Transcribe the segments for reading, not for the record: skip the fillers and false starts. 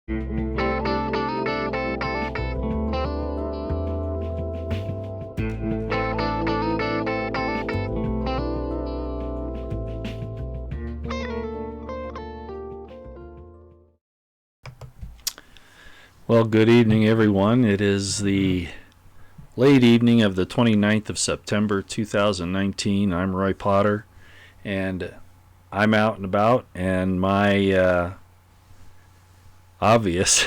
Well, good evening, everyone. It is the late evening of the 29th of September, 2019. I'm Roy Potter, and I'm out and about, and my obvious,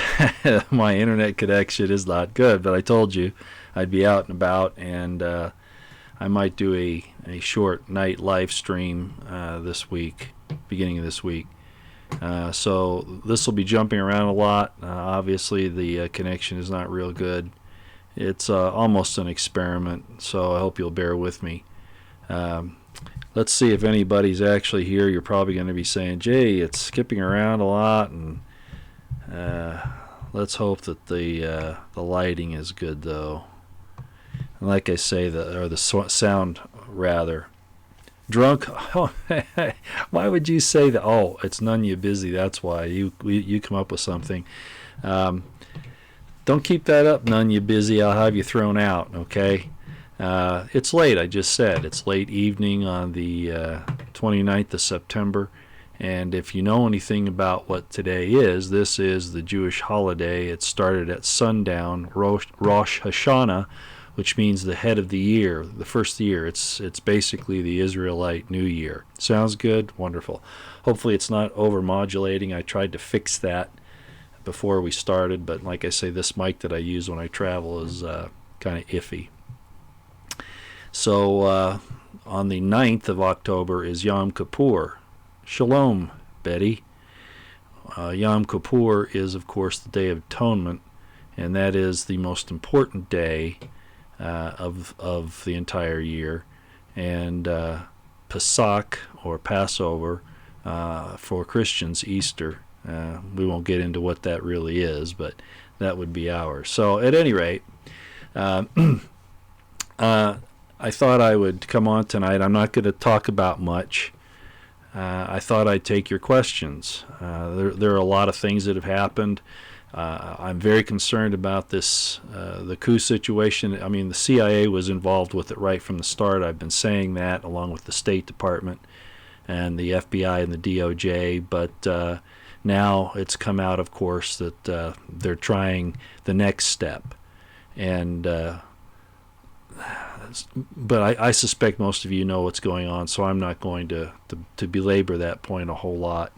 my internet connection is not good, but I told you I'd be out and about, and I might do a short night live stream this week, beginning of this week. So this will be jumping around a lot. Obviously, the connection is not real good. It's almost an experiment, so I hope you'll bear with me. Let's see if anybody's actually here. You're probably going to be saying, Jay, it's skipping around a lot, and let's hope that the lighting is good, though. And like I say, the sound, rather. Drunk? Oh, why would you say that? Oh, it's none you busy. That's why you come up with something. Don't keep that up, none you busy. I'll have you thrown out. Okay. It's late. I just said it's late evening on the 29th of September, and if you know anything about what today is, this is the Jewish holiday. It started at sundown, Rosh Hashanah, which means the head of the year, the first year. It's basically the Israelite New Year. Sounds good? Wonderful. Hopefully it's not over-modulating. I tried to fix that before we started, but like I say, this mic that I use when I travel is kind of iffy. So on the 9th of October is Yom Kippur. Shalom, Betty. Yom Kippur is, of course, the Day of Atonement, and that is the most important day of the entire year, and Pesach, or Passover, for Christians, Easter. We won't get into what that really is, but that would be ours. So at any rate, I thought I would come on tonight. I'm not going to talk about much. I thought I'd take your questions. There are a lot of things that have happened. I'm very concerned about this, the coup situation. I mean, the CIA was involved with it right from the start. I've been saying that, along with the State Department and the FBI and the DOJ. But now it's come out, of course, that they're trying the next step. And but I suspect most of you know what's going on, so I'm not going to belabor that point a whole lot.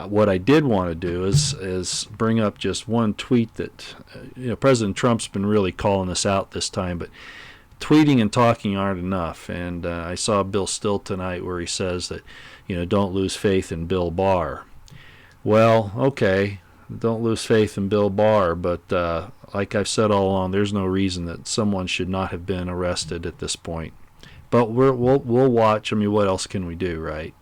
What I did want to do is bring up just one tweet that President Trump's been really calling us out this time, but tweeting and talking aren't enough. And I saw Bill Still tonight where he says that don't lose faith in Bill Barr. Well, okay, don't lose faith in Bill Barr, but like I've said all along, there's no reason that someone should not have been arrested at this point. But we'll watch. I mean, what else can we do, right?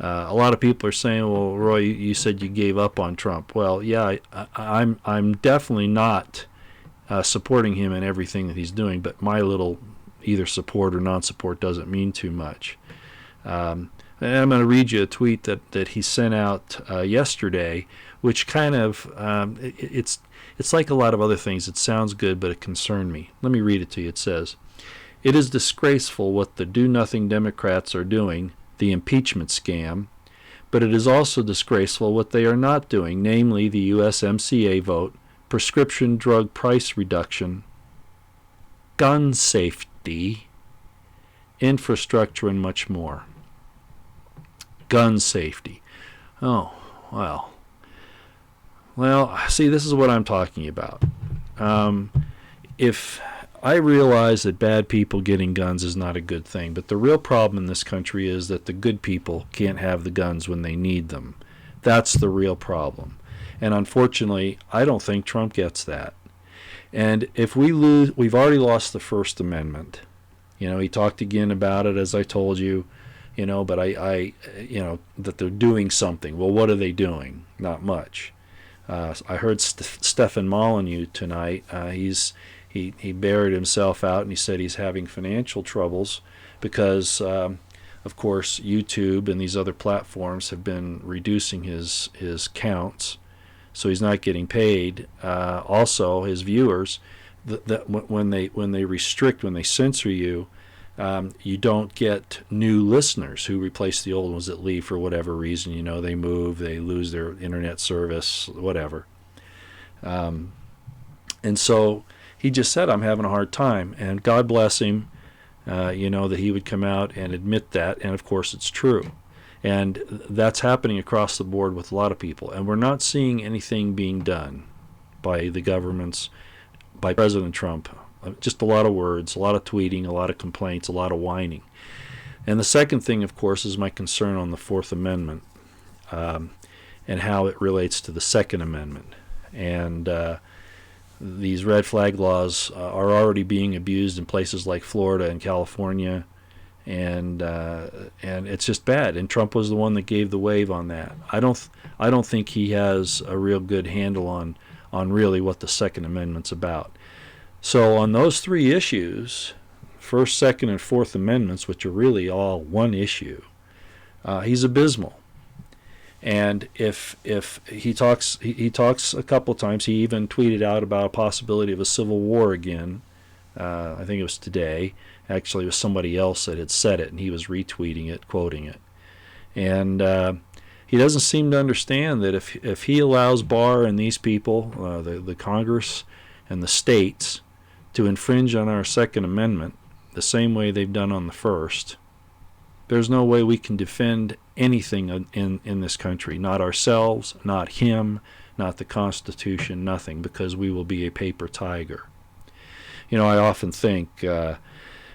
A lot of people are saying, well, Roy, you said you gave up on Trump. Well, yeah, I'm definitely not supporting him in everything that he's doing, but my little either support or non-support doesn't mean too much. And I'm going to read you a tweet that he sent out yesterday, which kind of, it's like a lot of other things. It sounds good, but it concerned me. Let me read it to you. It says, "It is disgraceful what the do-nothing Democrats are doing, the impeachment scam, but it is also disgraceful what they are not doing, namely the USMCA vote, prescription drug price reduction, gun safety, infrastructure, and much more." Gun safety. Oh, well. Well, see, this is what I'm talking about. If I realize that bad people getting guns is not a good thing, but the real problem in this country is that the good people can't have the guns when they need them. That's the real problem. And unfortunately, I don't think Trump gets that. And if we lose, we've already lost the First Amendment. He talked again about it, as I told you, but I that they're doing something. Well, what are they doing? Not much. I heard Stefan Molyneux tonight. He buried himself out, and he said he's having financial troubles because, of course, YouTube and these other platforms have been reducing his counts. so he's not getting paid. Also, his viewers, when they restrict, when they censor you, you don't get new listeners who replace the old ones that leave for whatever reason. You know, they move, they lose their internet service, whatever. And so he just said, I'm having a hard time. And God bless him, you know, that he would come out and admit that. And, of course, it's true. And that's happening across the board with a lot of people. And we're not seeing anything being done by the governments, by President Trump. Just a lot of words, a lot of tweeting, a lot of complaints, a lot of whining. And the second thing, of course, is my concern on the Fourth Amendment and how it relates to the Second Amendment. And these red flag laws are already being abused in places like Florida and California, and it's just bad. And Trump was the one that gave the wave on that. I don't think he has a real good handle on really what the Second Amendment's about. So on those three issues, First, Second, and Fourth Amendments, which are really all one issue, he's abysmal. And if he talks a couple times, he even tweeted out about a possibility of a civil war again. I think it was today. Actually, it was somebody else that had said it, and he was retweeting it, quoting it. And he doesn't seem to understand that if he allows Barr and these people, the Congress and the states, to infringe on our Second Amendment the same way they've done on the First, there's no way we can defend anything in this country. Not ourselves, not him, not the Constitution, nothing, because we will be a paper tiger. You know, I often think, you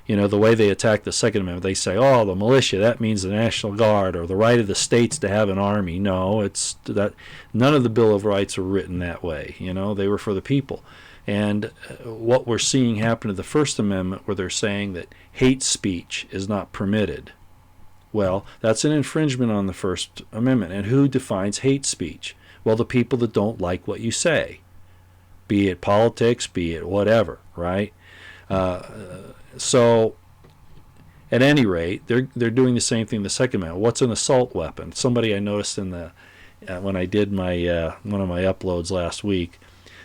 know, the way they attack the Second Amendment, they say, oh, the militia, that means the National Guard, or the right of the states to have an army. No, it's that. None of the Bill of Rights were written that way. You know, they were for the people. And what we're seeing happen to the First Amendment, where they're saying that hate speech is not permitted. Well, that's an infringement on the First Amendment. And who defines hate speech? Well, the people that don't like what you say, be it politics, be it whatever, right? So, at any rate, they're doing the same thing in the Second Amendment. What's an assault weapon? Somebody I noticed in the when I did my one of my uploads last week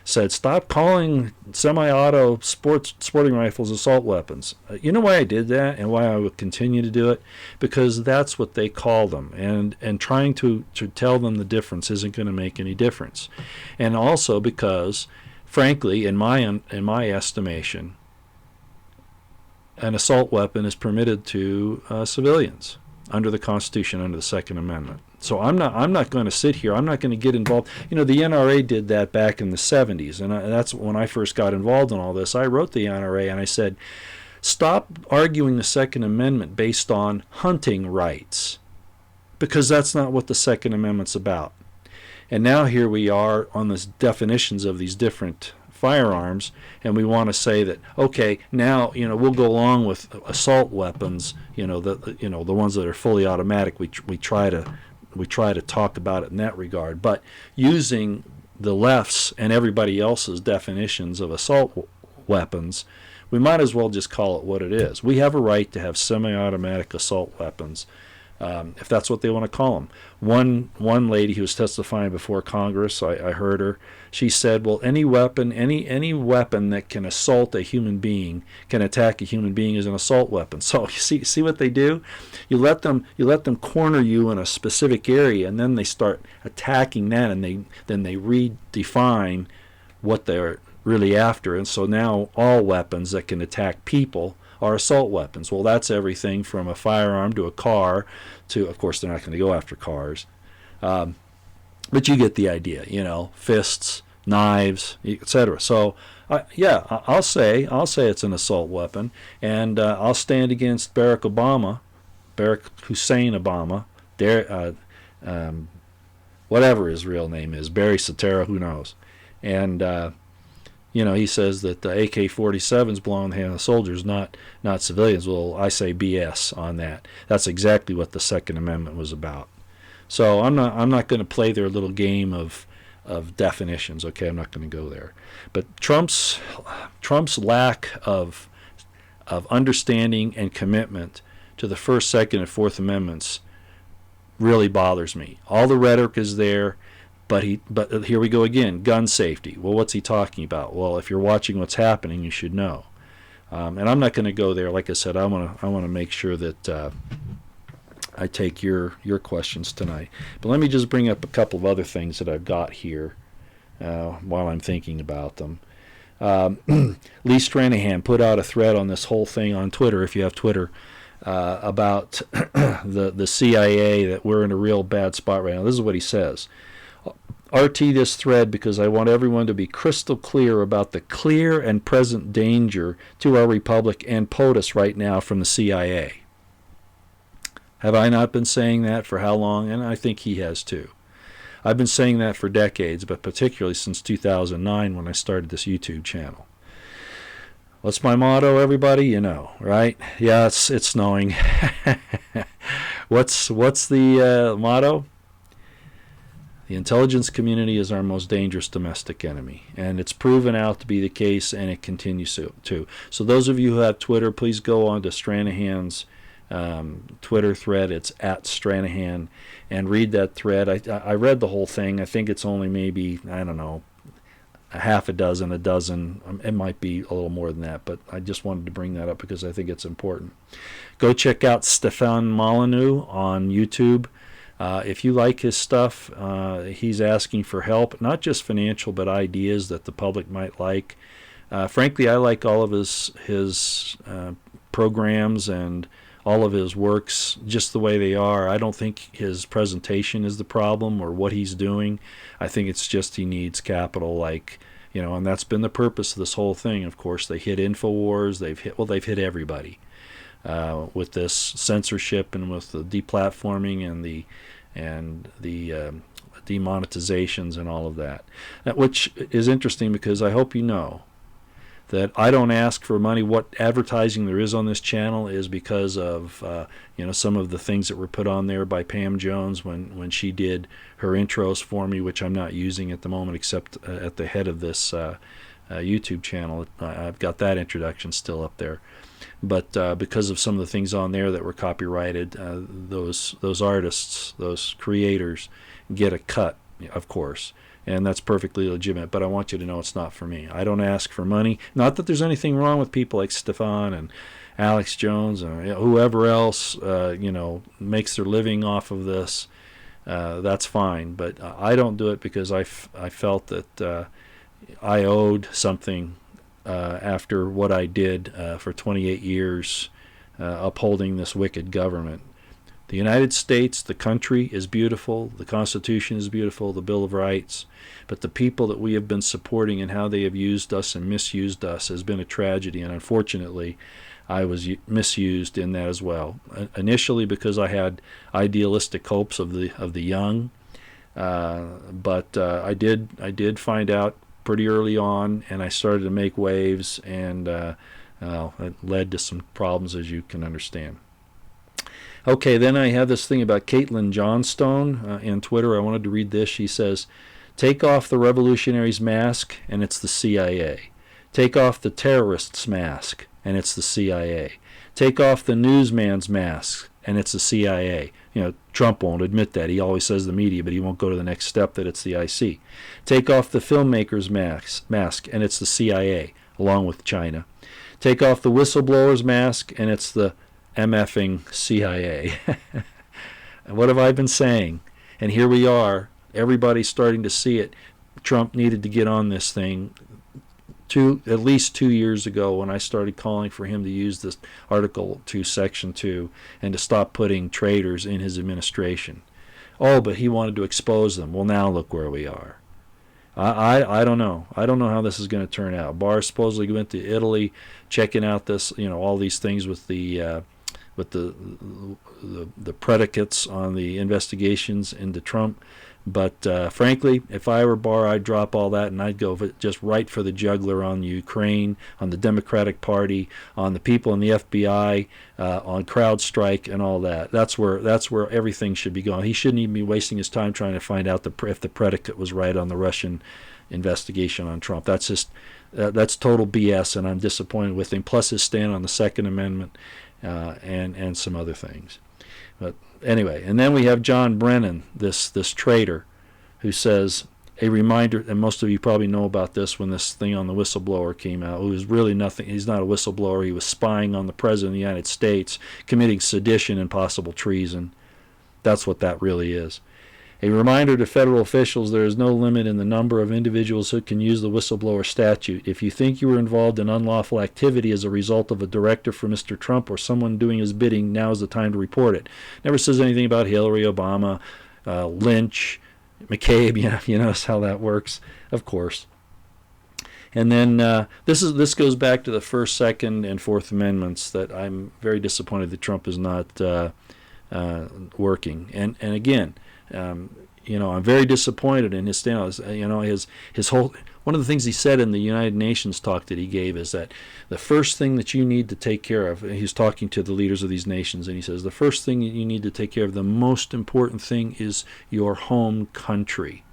said, stop calling semi-auto sporting rifles assault weapons. You know why I did that and why I will continue to do it? Because that's what they call them. And trying to tell them the difference isn't going to make any difference. And also because, frankly, in my estimation, an assault weapon is permitted to civilians under the Constitution, under the Second Amendment. So I'm not going to sit here. I'm not going to get involved. You know, the NRA did that back in the 70s, and that's when I first got involved in all this. I wrote the NRA and I said, stop arguing the Second Amendment based on hunting rights, because that's not what the Second Amendment's about. And now here we are on these definitions of these different firearms, and we want to say that, okay, now, you know, we'll go along with assault weapons, you know, the ones that are fully automatic. We try to talk about it in that regard, but using the left's and everybody else's definitions of assault weapons, we might as well just call it what it is. We have a right to have semi-automatic assault weapons, if that's what they want to call them. One lady who was testifying before Congress, I heard her. She said, "Well, any weapon that can assault a human being, can attack a human being, is an assault weapon." So you see what they do? You let them corner you in a specific area, and then they start attacking that, and then they redefine what they're really after. And so now all weapons that can attack people are assault weapons. Well, that's everything from a firearm to a car to, of course, they're not going to go after cars. But you get the idea, you know, fists, knives, etc. So, I'll say it's an assault weapon, and I'll stand against Barack Hussein Obama, whatever his real name is, Barry Soetoro, who knows. And you know, he says that the AK-47s belong in the hands of soldiers, not civilians. Well, I say BS on that. That's exactly what the Second Amendment was about. So I'm not going to play their little game of definitions. Okay, I'm not going to go there. But Trump's lack of understanding and commitment to the First, Second, and Fourth Amendments really bothers me. All the rhetoric is there. But here we go again, gun safety. Well, what's he talking about? Well, if you're watching what's happening, you should know. And I'm not going to go there. Like I said, I want to make sure that I take your questions tonight. But let me just bring up a couple of other things that I've got here while I'm thinking about them. Lee Stranahan put out a thread on this whole thing on Twitter, if you have Twitter, about the CIA, that we're in a real bad spot right now. This is what he says. RT this thread because I want everyone to be crystal clear about the clear and present danger to our republic and POTUS right now from the CIA. Have I not been saying that for how long? And I think he has too. I've been saying that for decades, but particularly since 2009 when I started this YouTube channel. What's my motto, everybody? You know, right? Yeah, it's snowing. What's the motto? The intelligence community is our most dangerous domestic enemy, and it's proven out to be the case, and it continues to. So those of you who have Twitter, please go on to Stranahan's Twitter thread. It's at Stranahan, and read that thread. I read the whole thing. I think it's only maybe, I don't know, a half a dozen. It might be a little more than that, but I just wanted to bring that up because I think it's important. Go check out Stefan Molyneux on YouTube. If you like his stuff, he's asking for help, not just financial, but ideas that the public might like. Frankly, I like all of his programs and all of his works just the way they are. I don't think his presentation is the problem or what he's doing. I think it's just he needs capital, and that's been the purpose of this whole thing. Of course, they hit InfoWars. They've hit everybody with this censorship and with the deplatforming and the demonetizations and all of that. Which is interesting because I hope you know that I don't ask for money. What advertising there is on this channel is because of some of the things that were put on there by Pam Jones when she did her intros for me, which I'm not using at the moment except at the head of this YouTube channel. I've got that introduction still up there. But because of some of the things on there that were copyrighted, those artists, those creators, get a cut, of course. And that's perfectly legitimate, but I want you to know it's not for me. I don't ask for money. Not that there's anything wrong with people like Stefan and Alex Jones or whoever else, makes their living off of this. That's fine, but I don't do it because I felt that I owed something after what I did for 28 years upholding this wicked government. The United States, the country, is beautiful. The Constitution is beautiful, the Bill of Rights. But the people that we have been supporting and how they have used us and misused us has been a tragedy. And unfortunately, I was misused in that as well. Initially because I had idealistic hopes of the young. But I did find out pretty early on, and I started to make waves, and it led to some problems, as you can understand. Okay, then I have this thing about Caitlin Johnstone in Twitter. I wanted to read this. She says, take off the revolutionary's mask, and it's the CIA. Take off the terrorist's mask, and it's the CIA. Take off the newsman's mask, and it's the CIA. Trump won't admit that. He always says the media, but he won't go to the next step that it's the IC. Take off the filmmaker's mask, and it's the CIA, along with China. Take off the whistleblower's mask, and it's the MFing CIA. What have I been saying? And here we are. Everybody's starting to see it. Trump needed to get on this thing at least 2 years ago when I started calling for him to use this Article 2, Section 2, and to stop putting traitors in his administration. Oh, but he wanted to expose them. Well, now look where we are. I don't know. I don't know how this is going to turn out. Barr supposedly went to Italy, checking out this, all these things with the predicates on the investigations into Trump. But frankly, if I were Barr, I'd drop all that and I'd go just right for the jugular on Ukraine, on the Democratic Party, on the people in the FBI, on CrowdStrike and all that. That's where everything should be going. He shouldn't even be wasting his time trying to find out if the predicate was right on the Russian investigation on Trump. That's total BS, and I'm disappointed with him. Plus his stand on the Second Amendment and some other things. But anyway, and then we have John Brennan, this traitor, who says, a reminder, and most of you probably know about this when this thing on the whistleblower came out, who was really nothing. He's not a whistleblower. He was spying on the President of the United States, committing sedition and possible treason. That's what that really is. A reminder to federal officials, there is no limit in the number of individuals who can use the whistleblower statute. If you think you were involved in unlawful activity as a result of a directive from Mr. Trump or someone doing his bidding, now is the time to report it. Never says anything about Hillary, Obama, Lynch, McCabe. You notice how that works, of course. And then this goes back to the First, Second, and Fourth Amendments that I'm very disappointed that Trump is not working. And again, I'm very disappointed in his stance. His whole, one of the things he said in the United Nations talk that he gave is that the first thing that you need to take care of, he's talking to the leaders of these nations, and he says the first thing that you need to take care of, the most important thing is your home country.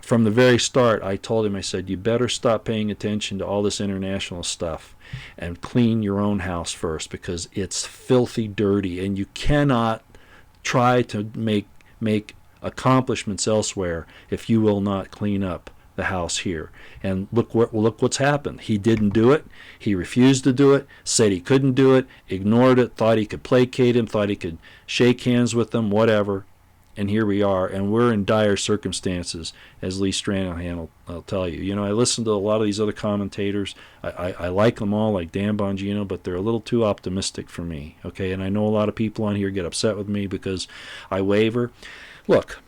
From the very start, I told him, I said, you better stop paying attention to all this international stuff and clean your own house first, because it's filthy dirty, and you cannot try to make accomplishments elsewhere if you will not clean up the house here. And look what's happened. He didn't do it. He refused to do it, said he couldn't do it, ignored it, thought he could placate him, thought he could shake hands with them, whatever. And here we are, and we're in dire circumstances, as Lee Stranahan will tell you. I listen to a lot of these other commentators. I like them all, like Dan Bongino, but they're a little too optimistic for me, okay? And I know a lot of people on here get upset with me because I waver. Look,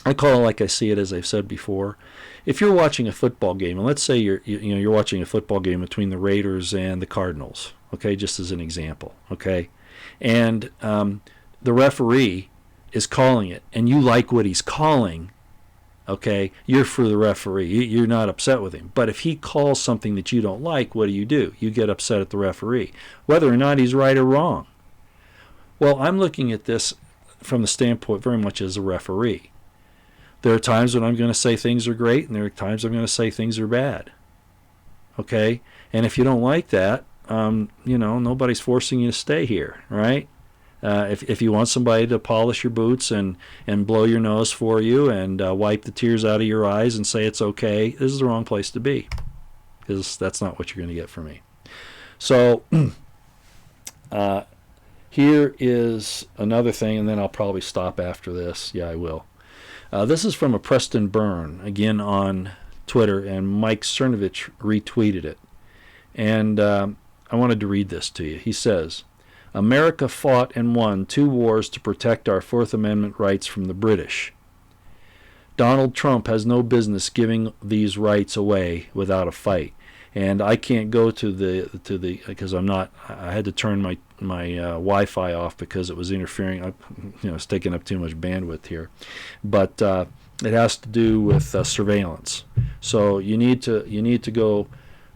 I call it like I see it, as I've said before. If you're watching a football game, and let's say you're watching a football game between the Raiders and the Cardinals, okay, just as an example, okay? And the referee is calling it, and you like what he's calling, okay, you're for the referee. You're not upset with him. But if he calls something that you don't like, what do? You get upset at the referee, whether or not he's right or wrong. Well, I'm looking at this from the standpoint very much as a referee. There are times when I'm going to say things are great, and there are times I'm going to say things are bad, okay? And if you don't like that, nobody's forcing you to stay here, right? If you want somebody to polish your boots and blow your nose for you and wipe the tears out of your eyes and say it's okay, this is the wrong place to be, because that's not what you're going to get from me. So here is another thing, and then I'll probably stop after this. Yeah, I will. This is from a Preston Byrne, again on Twitter, and Mike Cernovich retweeted it. And I wanted to read this to you. He says, America fought and won 2 wars to protect our Fourth Amendment rights from the British. Donald Trump has no business giving these rights away without a fight. And I can't go to the because I had to turn my Wi-Fi off because it was interfering. It's taking up too much bandwidth here. But it has to do with surveillance. So you need to go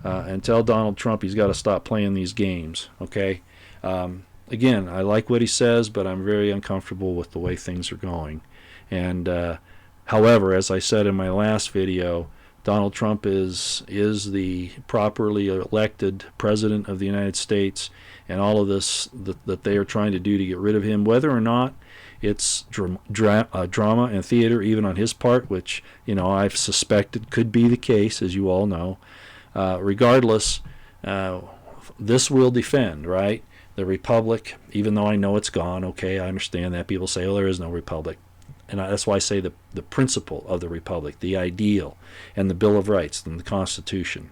and tell Donald Trump he's got to stop playing these games, okay? Again, I like what he says, but I'm very uncomfortable with the way things are going. And however, as I said in my last video, Donald Trump is the properly elected president of the United States, and all of this that they are trying to do to get rid of him, whether or not it's drama and theater, even on his part, which I've suspected could be the case, as you all know. Regardless, this will defend, right? The republic, even though I know it's gone, okay, I understand that. People say, there is no republic. And that's why I say the principle of the republic, the ideal, and the Bill of Rights, and the Constitution.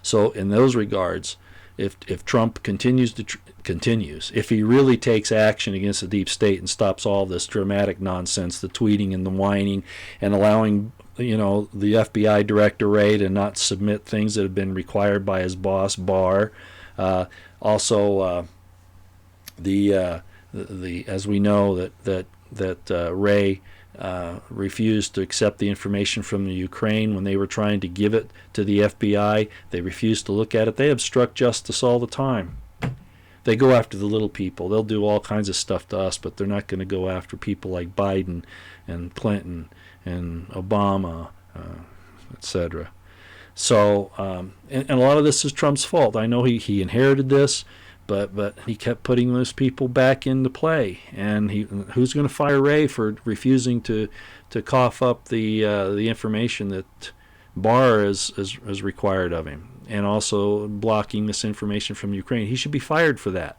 So in those regards, if Trump continues, if he really takes action against the deep state and stops all this dramatic nonsense, the tweeting and the whining, and allowing the FBI director Ray to not submit things that have been required by his boss Barr, also as we know that Ray refused to accept the information from the Ukraine when they were trying to give it to the FBI. They refused to look at it. They obstruct justice all the time. They go after the little people. They'll do all kinds of stuff to us, but they're not going to go after people like Biden and Clinton and Obama, etc. So, and a lot of this is Trump's fault. I know he inherited this, but he kept putting those people back into play. And who's going to fire Ray for refusing to cough up the information that Barr is required of him, and also blocking misinformation from Ukraine? He should be fired for that.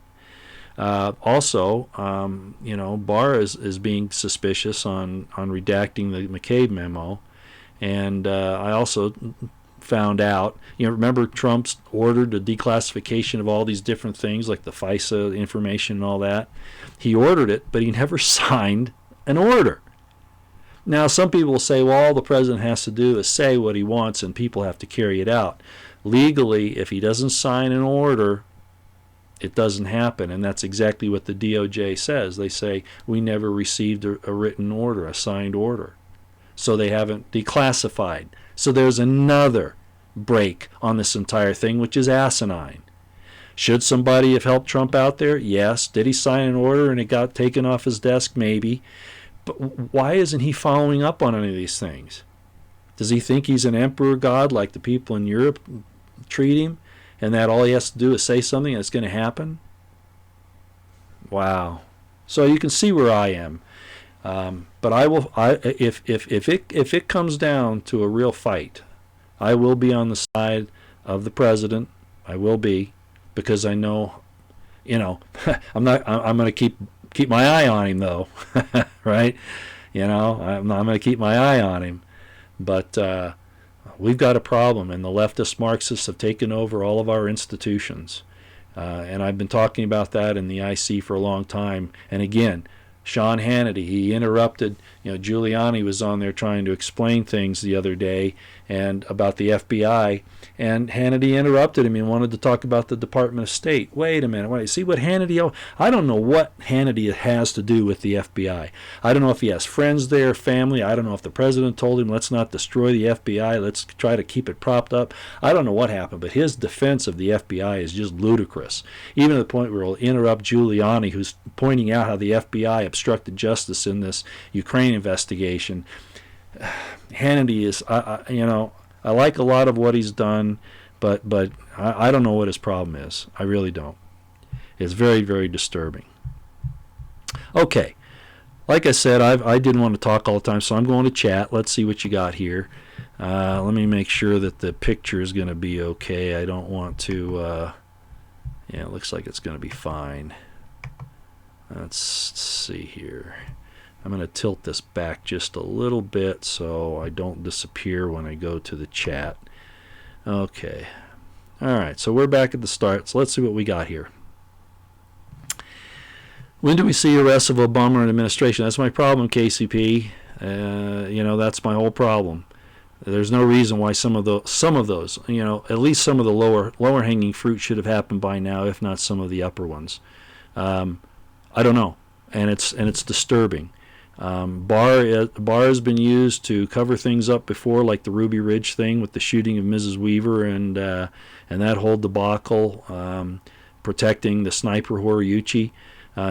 Also, Barr is being suspicious on redacting the McCabe memo, and I also found out, remember Trump's ordered the declassification of all these different things like the FISA information and all that. He ordered it, but he never signed an order. Now, some people will say, well, all the president has to do is say what he wants and people have to carry it out. Legally, if he doesn't sign an order, it doesn't happen, and that's exactly what the DOJ says. They say, we never received a written order, a signed order. So they haven't declassified. So there's another break on this entire thing, which is asinine. Should somebody have helped Trump out there? Yes. Did he sign an order and it got taken off his desk? Maybe. But why isn't he following up on any of these things? Does he think he's an emperor god like the people in Europe treat him, and that all he has to do is say something and it's going to happen? Wow. So you can see where I am. But if it comes down to a real fight, I will be on the side of the president. I will be, because I know, I'm going to keep my eye on him though, right? I'm going to keep my eye on him. But we've got a problem, and the leftist Marxists have taken over all of our institutions. And I've been talking about that in the IC for a long time. And again, Sean Hannity, he interrupted, Giuliani was on there trying to explain things the other day and about the FBI, and Hannity interrupted him and wanted to talk about the Department of State. Wait a minute, see what Hannity, I don't know what Hannity has to do with the FBI. I don't know if he has friends there, family. I don't know if the president told him, let's not destroy the FBI, let's try to keep it propped up. I don't know what happened, but his defense of the FBI is just ludicrous, even to the point where he'll interrupt Giuliani, who's pointing out how the FBI obstructed justice in this Ukraine investigation. Hannity is, I like a lot of what he's done, but I don't know what his problem is. I really don't. It's very, very disturbing. Okay, like I said, I didn't want to talk all the time, so I'm going to chat. Let's see what you got here. Let me make sure that the picture is going to be okay. I don't want to, it looks like it's going to be fine. Let's see here. I'm going to tilt this back just a little bit so I don't disappear when I go to the chat. Okay. All right, so we're back at the start. So let's see what we got here. When do we see arrests of Obama and administration? That's my problem, KCP. That's my whole problem. There's no reason why some of those, at least some of the lower hanging fruit should have happened by now, if not some of the upper ones. I don't know, and it's disturbing. Barr has been used to cover things up before, like the Ruby Ridge thing with the shooting of Mrs. Weaver and that whole debacle, protecting the sniper Horiyuchi.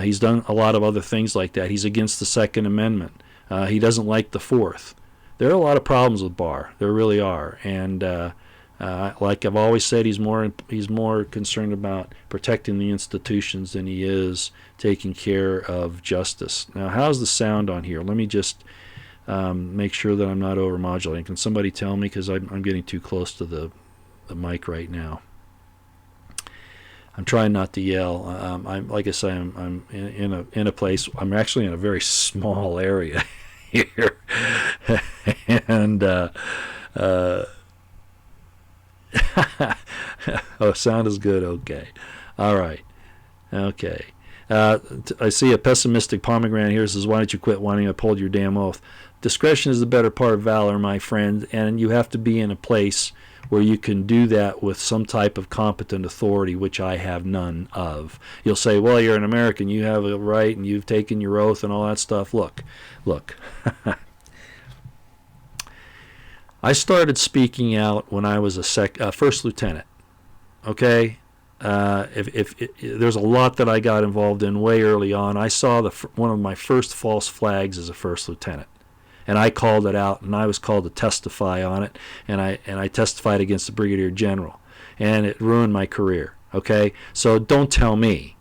He's done a lot of other things like that. He's against the Second Amendment. He doesn't like the Fourth. There are a lot of problems with Barr. There really are, and like I've always said, he's more concerned about protecting the institutions than he is taking care of justice. Now, how's the sound on here? Let me just make sure that I'm not over-modulating. Can somebody tell me, because I'm getting too close to the mic right now. I'm trying not to yell. I'm like I say, I'm in a place. I'm actually in a very small area here, and oh, sound is good. Okay, all right, okay. I see a pessimistic pomegranate here. Says, "Why don't you quit whining? Uphold your damn oath." Discretion is the better part of valor, my friend, and you have to be in a place where you can do that with some type of competent authority, which I have none of. You'll say, well, you're an American, you have a right, and you've taken your oath and all that stuff. Look. I started speaking out when I was a first lieutenant. Okay? If there's a lot that I got involved in way early on. I saw one of my first false flags as a first lieutenant. And I called it out, and I was called to testify on it, and I testified against the brigadier general, and it ruined my career. Okay? So don't tell me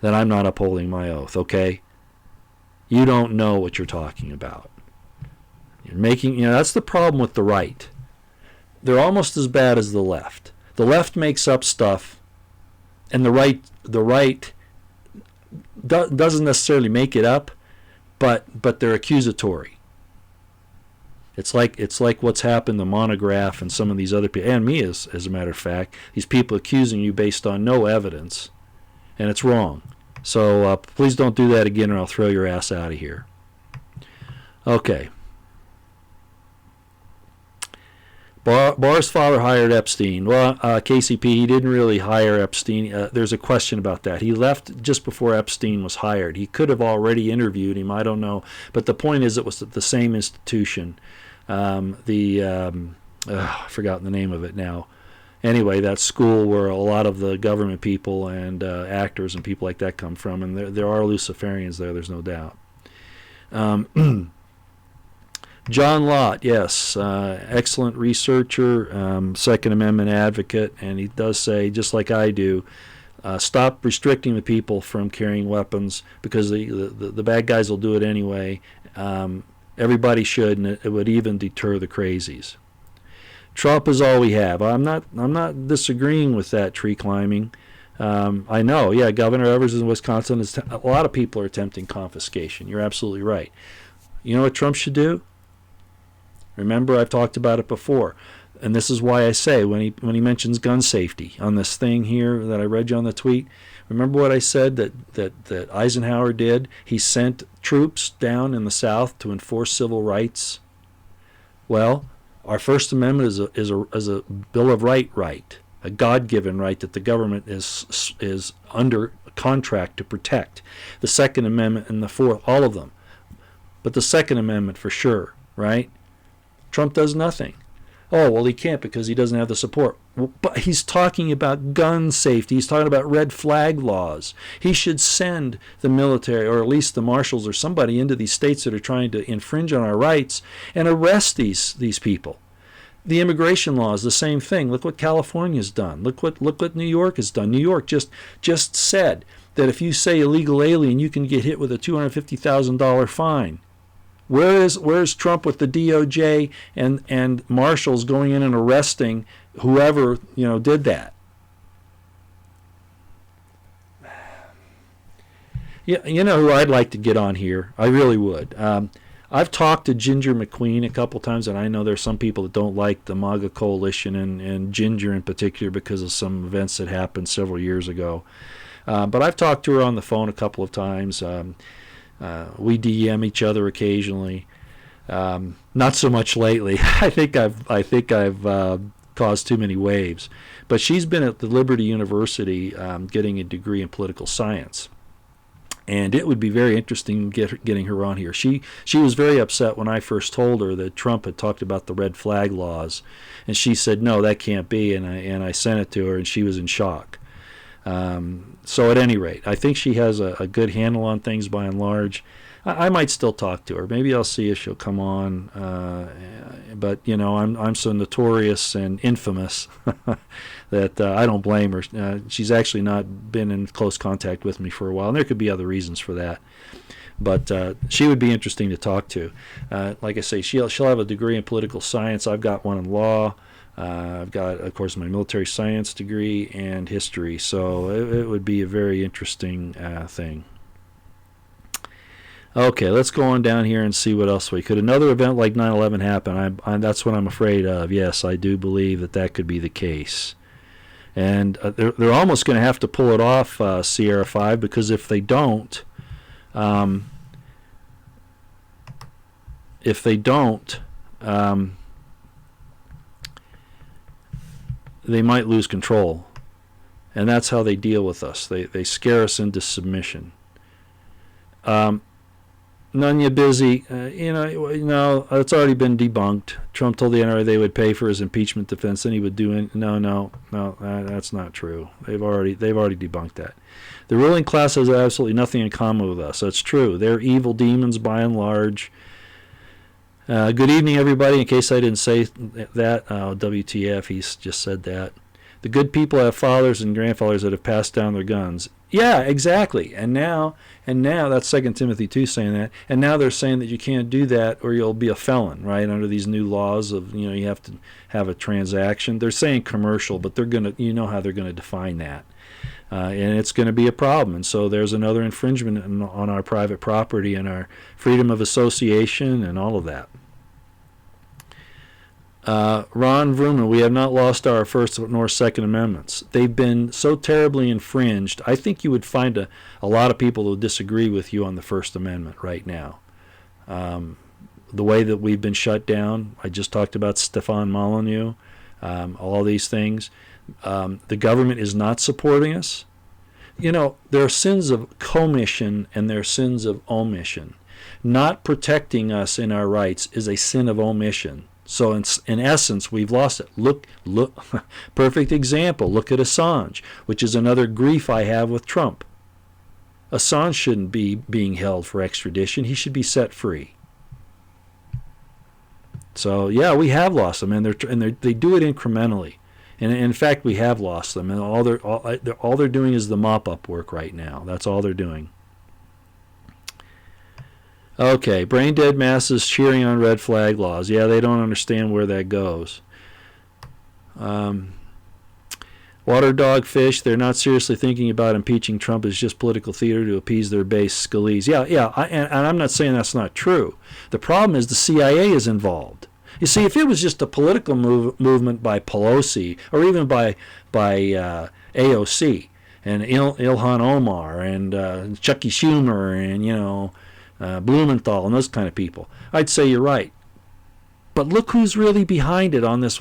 that I'm not upholding my oath, okay? You don't know what you're talking about. You're making, that's the problem with the right. They're almost as bad as the left. The left makes up stuff, and the right doesn't necessarily make it up, but they're accusatory. It's like what's happened to Monograph and some of these other people, and me as a matter of fact, these people accusing you based on no evidence, and it's wrong. So please don't do that again, or I'll throw your ass out of here. Okay. Barr's father hired Epstein. Well, KCP, he didn't really hire Epstein. There's a question about that. He left just before Epstein was hired. He could have already interviewed him. I don't know. But the point is, it was the same institution. I've forgotten the name of it now. Anyway, that school where a lot of the government people and actors and people like that come from. And there are Luciferians there, there's no doubt. John Lott, yes, excellent researcher, Second Amendment advocate, and he does say, just like I do, stop restricting the people from carrying weapons because the bad guys will do it anyway. Everybody should, and it would even deter the crazies. Trump is all we have. I'm not disagreeing with that tree climbing. I know, yeah, Governor Evers in Wisconsin, a lot of people are attempting confiscation. You're absolutely right. You know what Trump should do? Remember, I've talked about it before, and this is why I say when he mentions gun safety on this thing here that I read you on the tweet. Remember what I said that Eisenhower did? He sent troops down in the South to enforce civil rights. Well, our First Amendment is a Bill of right, a God-given right that the government is under contract to protect. The Second Amendment and the Fourth, all of them, but the Second Amendment for sure, right? Trump does nothing. Oh, well, he can't because he doesn't have the support. Well, but he's talking about gun safety. He's talking about red flag laws. He should send the military, or at least the marshals or somebody, into these states that are trying to infringe on our rights and arrest these people. The immigration law is the same thing. Look what California's done. Look what New York has done. New York just said that if you say illegal alien, you can get hit with a $250,000 fine. Where's Trump with the DOJ and marshals going in and arresting whoever did that? Yeah, you know who I'd like to get on here? I really would. I've talked to Ginger McQueen a couple times, and I know there's some people that don't like the MAGA coalition and Ginger in particular because of some events that happened several years ago. But I've talked to her on the phone a couple of times. We DM each other occasionally. Not so much lately. I think I've caused too many waves. But she's been at the Liberty University getting a degree in political science. And it would be very interesting getting her on here. She was very upset when I first told her that Trump had talked about the red flag laws. And she said, no, that can't be. And I sent it to her, and she was in shock. So at any rate, I think she has a good handle on things by and large. I might still talk to her. Maybe I'll see if she'll come on. But I'm so notorious and infamous that I don't blame her. She's actually not been in close contact with me for a while, and there could be other reasons for that. But she would be interesting to talk to. Like I say, she'll have a degree in political science. I've got one in law. I've got, of course, my military science degree and history, so it would be a very interesting thing. Okay, let's go on down here and see what else we could. Another event like 9/11 happen. That's what I'm afraid of. Yes, I do believe that could be the case. And they're almost going to have to pull it off, Sierra 5, because if they don't, they might lose control. And that's how they deal with us. They scare us into submission. Nunya Busy, it's already been debunked. Trump told the NRA they would pay for his impeachment defense, and he would do it. No, that's not true. They've already debunked that. The ruling class has absolutely nothing in common with us. That's true. They're evil demons by and large. Good evening, everybody. In case I didn't say that, WTF, he's just said that. The good people have fathers and grandfathers that have passed down their guns. Yeah, exactly. And now that's 2 Timothy 2 saying that. And now they're saying that you can't do that or you'll be a felon, right? Under these new laws of, you have to have a transaction. They're saying commercial, but they're going to, how they're going to define that. And it's going to be a problem. And so there's another infringement on our private property and our freedom of association and all of that. Ron Vrooman, we have not lost our First nor Second Amendments. They've been so terribly infringed. I think you would find a lot of people who disagree with you on the First Amendment right now. The way that we've been shut down, I just talked about Stefan Molyneux, all these things. The government is not supporting us. There are sins of commission and there are sins of omission. Not protecting us in our rights is a sin of omission. So in essence, we've lost it. Look, perfect example. Look at Assange, which is another grief I have with Trump. Assange shouldn't be being held for extradition. He should be set free. So yeah, we have lost them, and they do it incrementally. And in fact, we have lost them, and all they're doing is the mop-up work right now. That's all they're doing. Okay, brain-dead masses cheering on red flag laws. Yeah, they don't understand where that goes. Water dog fish, they're not seriously thinking about impeaching Trump. It's just political theater to appease their base Scalise. Yeah, and I'm not saying that's not true. The problem is the CIA is involved. You see, if it was just a political movement by Pelosi or even by AOC and Ilhan Omar and Chucky Schumer and Blumenthal and those kind of people, I'd say you're right. But look who's really behind it on this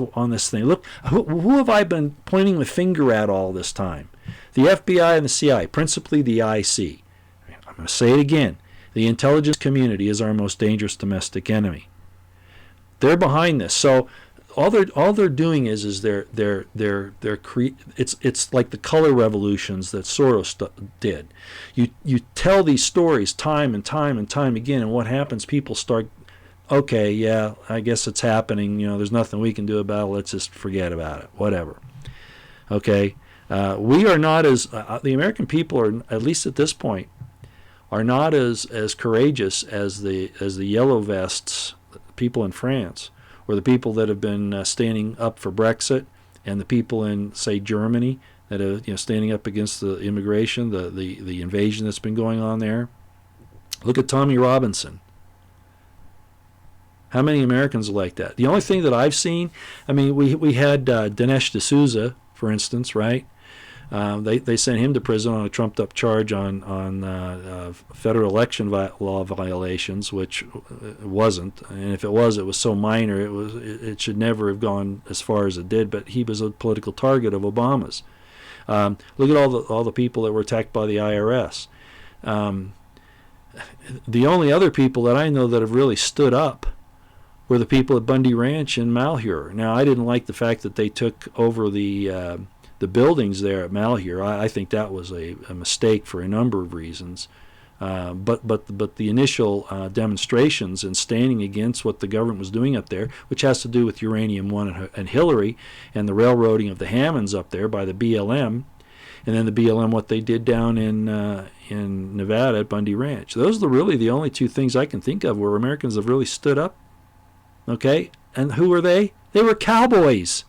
thing. Look, who have I been pointing the finger at all this time? The FBI and the CIA, principally the IC. I'm going to say it again. The intelligence community is our most dangerous domestic enemy. They're behind this. So all they're doing is it's like the color revolutions that Soros did. You tell these stories time and time and time again, and what happens? People start, okay, yeah, I guess it's happening. There's nothing we can do about it. Let's just forget about it. Whatever. Okay, we are not as the American people are, at least at this point, are not as courageous as the yellow vests, people in France, or the people that have been standing up for Brexit, and the people in, say, Germany that are standing up against the immigration, the invasion that's been going on there. Look at Tommy Robinson. How many Americans are like that? The only thing that I've seen, we had Dinesh D'Souza, for instance, right? They sent him to prison on a trumped-up charge on federal election law violations, which it wasn't. And if it was so minor, it should never have gone as far as it did. But he was a political target of Obama's. Look at all the people that were attacked by the IRS. The only other people that I know that have really stood up were the people at Bundy Ranch in Malheur. Now, I didn't like the fact that they took over the buildings there at Malheur. I think that was a mistake for a number of reasons. But the initial demonstrations and standing against what the government was doing up there, which has to do with Uranium One and Hillary and the railroading of the Hammonds up there by the BLM, and then the BLM what they did down in Nevada at Bundy Ranch. Those are really the only two things I can think of where Americans have really stood up. Okay, and who were they? They were cowboys.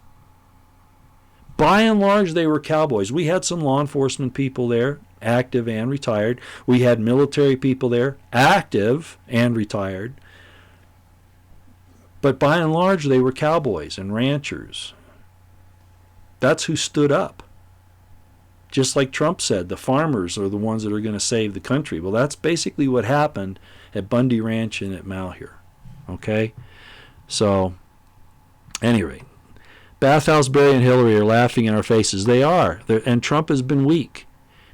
By and large, they were cowboys. We had some law enforcement people there, active and retired. We had military people there, active and retired. But by and large, they were cowboys and ranchers. That's who stood up. Just like Trump said, the farmers are the ones that are going to save the country. Well, that's basically what happened at Bundy Ranch and at Malheur. Okay? So, anyway. Bathhouse Barry and Hillary are laughing in our faces. They are. And Trump has been weak.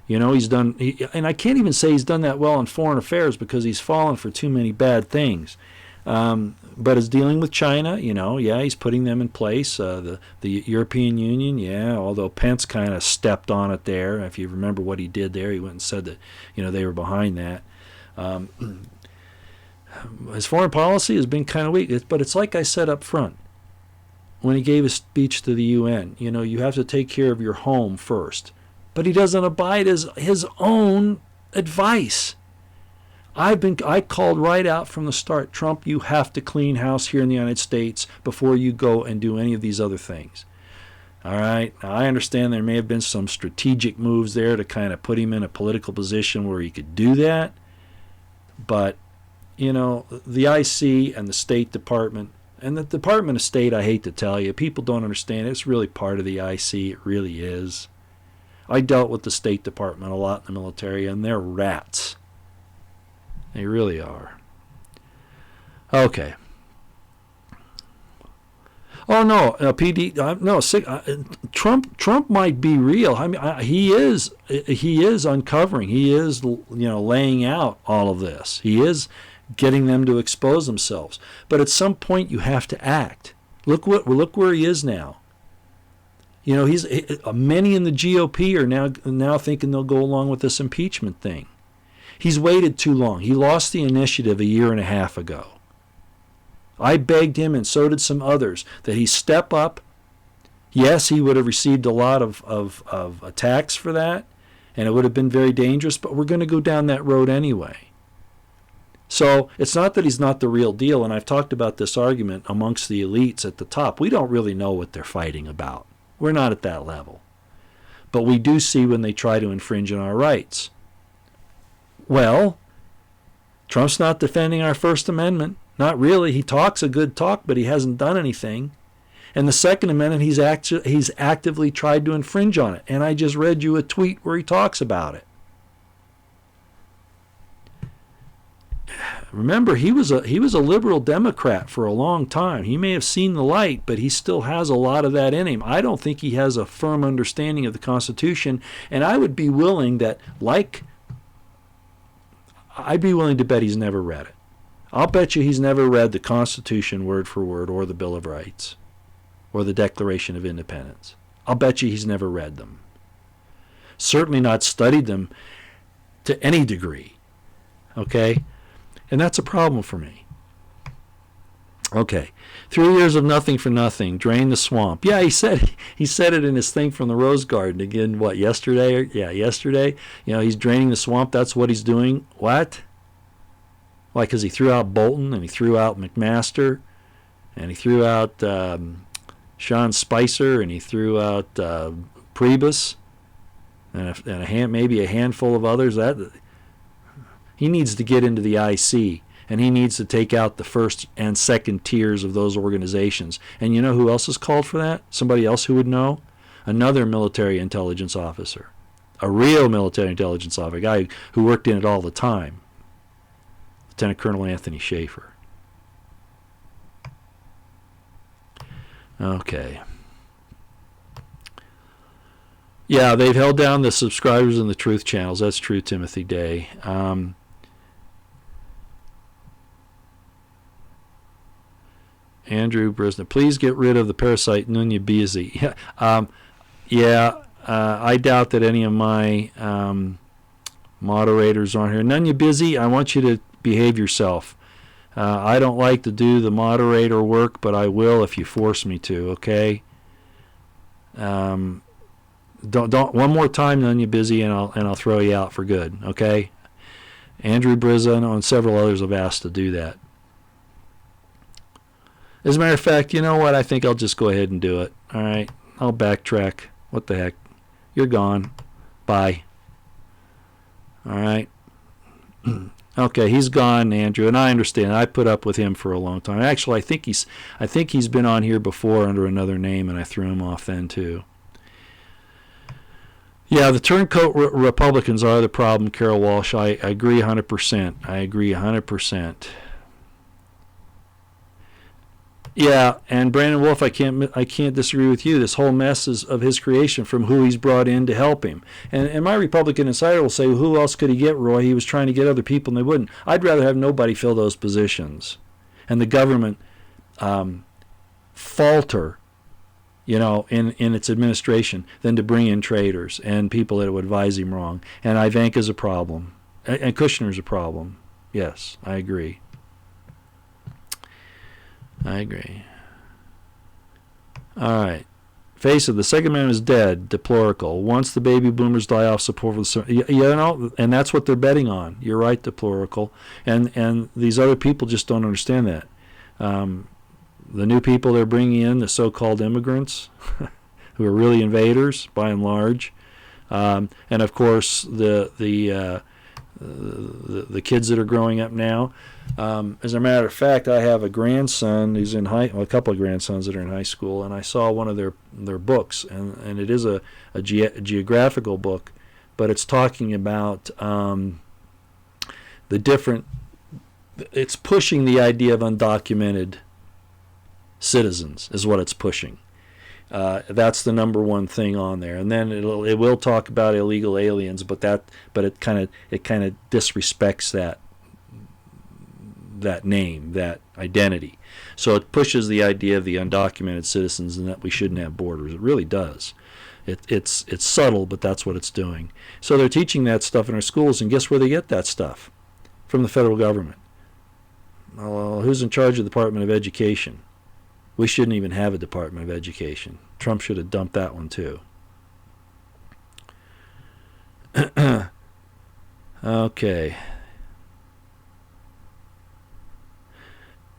He's done, and I can't even say he's done that well in foreign affairs because he's fallen for too many bad things. But is dealing with China, he's putting them in place. The European Union, although Pence kind of stepped on it there. If you remember what he did there, he went and said that, they were behind that. His foreign policy has been kind of weak. But it's like I said up front. when he gave his speech to the UN. You know, you have to take care of your home first. But he doesn't abide his own advice. I called right out from the start, Trump, you have to clean house here in the United States before you go and do any of these other things. All right. Now, I understand there may have been some strategic moves there to kind of put him in a political position where he could do that. But, you know, the IC and the State Department, and the Department of State, I hate to tell you, people don't understand. It's really part of the IC. It really is. I dealt with the State Department a lot in the military, and they're rats. They really are. Okay. Oh no, PD. No, Trump might be real. I mean, he is uncovering. He is, laying out all of this. He is getting them to expose themselves. But at some point, you have to act. Look where he is now. You know, many in the GOP are now thinking they'll go along with this impeachment thing. He's waited too long. He lost the initiative a year and a half ago. I begged him, and so did some others, that he step up. Yes, he would have received a lot of attacks for that, and it would have been very dangerous, but we're going to go down that road anyway. So it's not that he's not the real deal, and I've talked about this argument amongst the elites at the top. We don't really know what they're fighting about. We're not at that level. But we do see when they try to infringe on our rights. Well, Trump's not defending our First Amendment. Not really. He talks a good talk, but he hasn't done anything. And the Second Amendment, he's actively tried to infringe on it. And I just read you a tweet where he talks about it. Remember, he was a liberal Democrat for a long time. He may have seen the light, but he still has a lot of that in him. I don't think he has a firm understanding of the Constitution, and I would be willing to bet he's never read it. I'll bet you he's never read the Constitution word for word, or the Bill of Rights, or the Declaration of Independence. I'll bet you he's never read them. Certainly not studied them to any degree. Okay? And that's a problem for me. Okay. 3 years of nothing for nothing. Drain the swamp. Yeah, he said it in his thing from the Rose Garden again, yesterday? Yeah, yesterday. You know, he's draining the swamp. That's what he's doing. What? Why? Because he threw out Bolton, and he threw out McMaster, and he threw out Sean Spicer, and he threw out Priebus, and maybe a handful of others. He needs to get into the IC, and he needs to take out the first and second tiers of those organizations. And you know who else is called for that? Somebody else who would know? Another military intelligence officer. A real military intelligence officer, a guy who worked in it all the time. Lieutenant Colonel Anthony Schaefer. Okay. Yeah, they've held down the subscribers in the Truth channels. That's true, Timothy Day. Andrew Brisner, please get rid of the parasite Nunya Biazi. I doubt that any of my moderators are on here. Nunya Busy, I want you to behave yourself. I don't like to do the moderator work, but I will if you force me to, okay? Don't one more time, Nunya Busy, and I'll throw you out for good, okay? Andrew Brizza and several others have asked to do that. As a matter of fact, you know what? I think I'll just go ahead and do it. All right? I'll backtrack. What the heck? You're gone. Bye. All right? Okay, he's gone, Andrew, and I understand. I put up with him for a long time. Actually, I think he's been on here before under another name, and I threw him off then too. Yeah, the turncoat Republicans are the problem, Carol Walsh. I agree 100%. I agree 100%. Yeah, and Brandon Wolf, I can't disagree with you. This whole mess is of his creation from who he's brought in to help him. And my Republican insider will say, well, who else could he get, Roy? He was trying to get other people and they wouldn't. I'd rather have nobody fill those positions. And the government falter, in its administration than to bring in traitors and people that would advise him wrong. And Ivanka's a problem. And Kushner's a problem. Yes, I agree. I agree. All right. Face it, the Second Amendment is dead, deplorable. Once the baby boomers die off, support for the and that's what they're betting on. You're right, deplorable. And these other people just don't understand that. The new people they're bringing in, the so-called immigrants, who are really invaders by and large, and of course the kids that are growing up now. As a matter of fact, I have a grandson who's in a couple of grandsons that are in high school, and I saw one of their books, and it is a geographical book, but it's talking about the different. It's pushing the idea of undocumented citizens is what it's pushing. That's the number one thing on there, and then it will talk about illegal aliens, but it kind of disrespects that name, that identity. So it pushes the idea of the undocumented citizens and that we shouldn't have borders. It really does. It's subtle, but that's what it's doing. So they're teaching that stuff in our schools, and guess where they get that stuff? From the federal government. Well, who's in charge of the Department of Education? We shouldn't even have a Department of Education. Trump should have dumped that one too. Okay.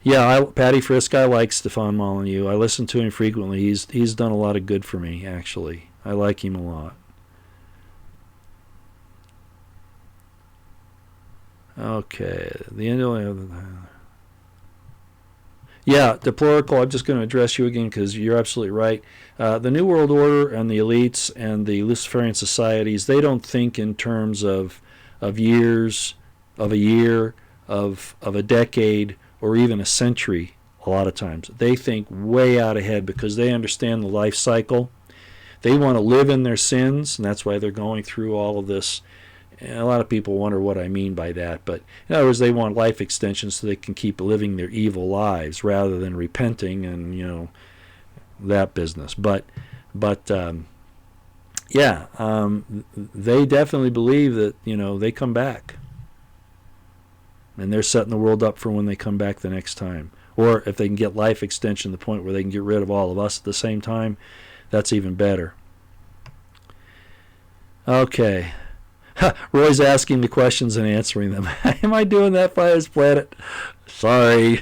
Yeah, Patty Frisk, I like Stefan Molyneux. I listen to him frequently. He's done a lot of good for me, actually. I like him a lot. Okay, the end of yeah, deplorable. I'm just going to address you again because you're absolutely right. The New World Order and the elites and the Luciferian societies, they don't think in terms of years, of a year, of a decade, or even a century a lot of times. They think way out ahead because they understand the life cycle. They want to live in their sins, and that's why they're going through all of this. And a lot of people wonder what I mean by that. But in other words, they want life extension so they can keep living their evil lives rather than repenting and, that business. But they definitely believe that, they come back. And they're setting the world up for when they come back the next time. Or if they can get life extension to the point where they can get rid of all of us at the same time, that's even better. Okay. Roy's asking the questions and answering them. Am I doing that, Fire's Planet? Sorry.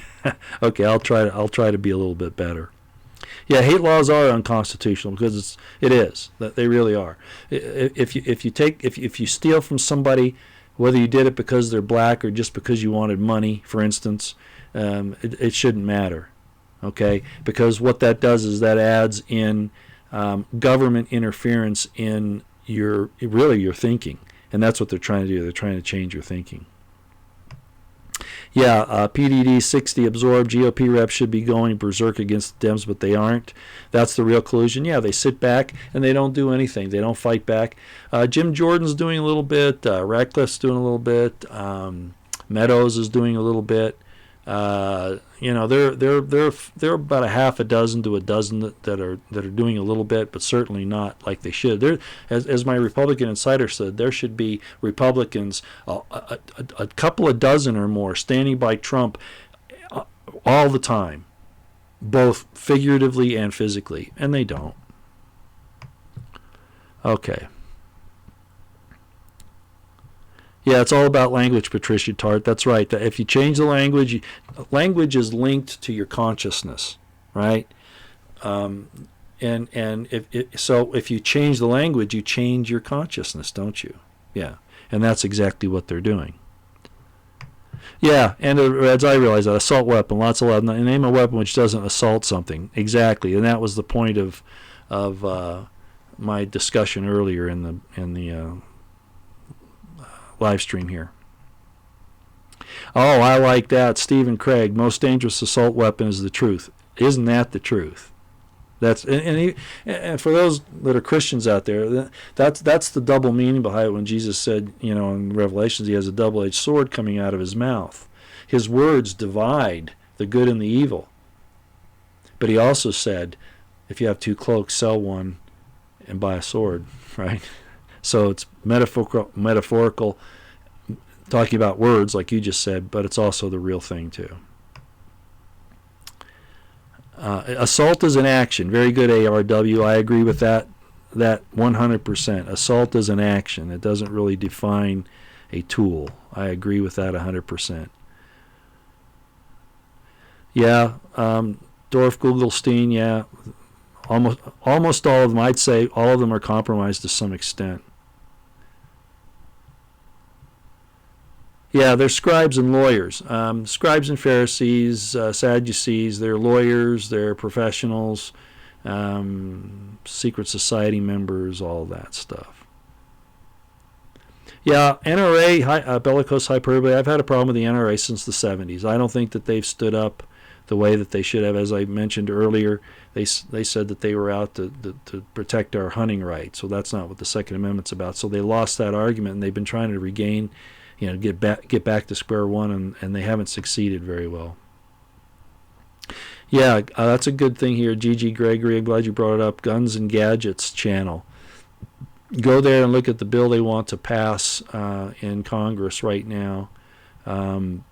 Okay, I'll try to be a little bit better. Yeah, hate laws are unconstitutional because it is. They really are. If you steal from somebody, whether you did it because they're black or just because you wanted money, for instance, it shouldn't matter. Okay, because what that does is that adds in government interference in your thinking. And that's what they're trying to do. They're trying to change your thinking. Yeah, PDD 60 absorbed. GOP reps should be going berserk against the Dems, but they aren't. That's the real collusion. Yeah, they sit back and they don't do anything. They don't fight back. Jim Jordan's doing a little bit. Ratcliffe's doing a little bit. Meadows is doing a little bit. They're about a half a dozen to a dozen that are doing a little bit, but certainly not like they should. There, as my Republican insider said, there should be Republicans, a couple of dozen or more, standing by Trump all the time, both figuratively and physically, and they don't. Okay. Yeah, it's all about language, Patricia Tart. That's right. If you change the language, language is linked to your consciousness, right? And if you change the language, you change your consciousness, don't you? Yeah, and that's exactly what they're doing. Yeah, and as I realize that, assault weapon, lots of love. Name a weapon which doesn't assault something. Exactly, and that was the point of my discussion earlier in the live stream here. Oh, I like that. Stephen Craig, most dangerous assault weapon is the truth. Isn't that the truth? That's and for those that are Christians out there, that's the double meaning behind it when Jesus said, in Revelations, he has a double-edged sword coming out of his mouth. His words divide the good and the evil. But he also said, if you have two cloaks, sell one and buy a sword, right? So it's metaphorical, talking about words like you just said, but it's also the real thing too. Assault is an action. Very good, ARW. I agree with that 100%. Assault is an action. It doesn't really define a tool. I agree with that 100%. Yeah, Dorf Gugelstein, yeah. Almost all of them, I'd say all of them are compromised to some extent. Yeah, they're scribes and lawyers. Scribes and Pharisees, Sadducees, they're lawyers, they're professionals, secret society members, all that stuff. Yeah, NRA, bellicose hyperbole, I've had a problem with the NRA since the 70s. I don't think that they've stood up the way that they should have. As I mentioned earlier, they said that they were out to protect our hunting rights. So that's not what the Second Amendment's about. So they lost that argument, and they've been trying to regain, get back to square one, and they haven't succeeded very well. Yeah, that's a good thing here. Gigi Gregory, I'm glad you brought it up. Guns and Gadgets channel. Go there and look at the bill they want to pass in Congress right now. And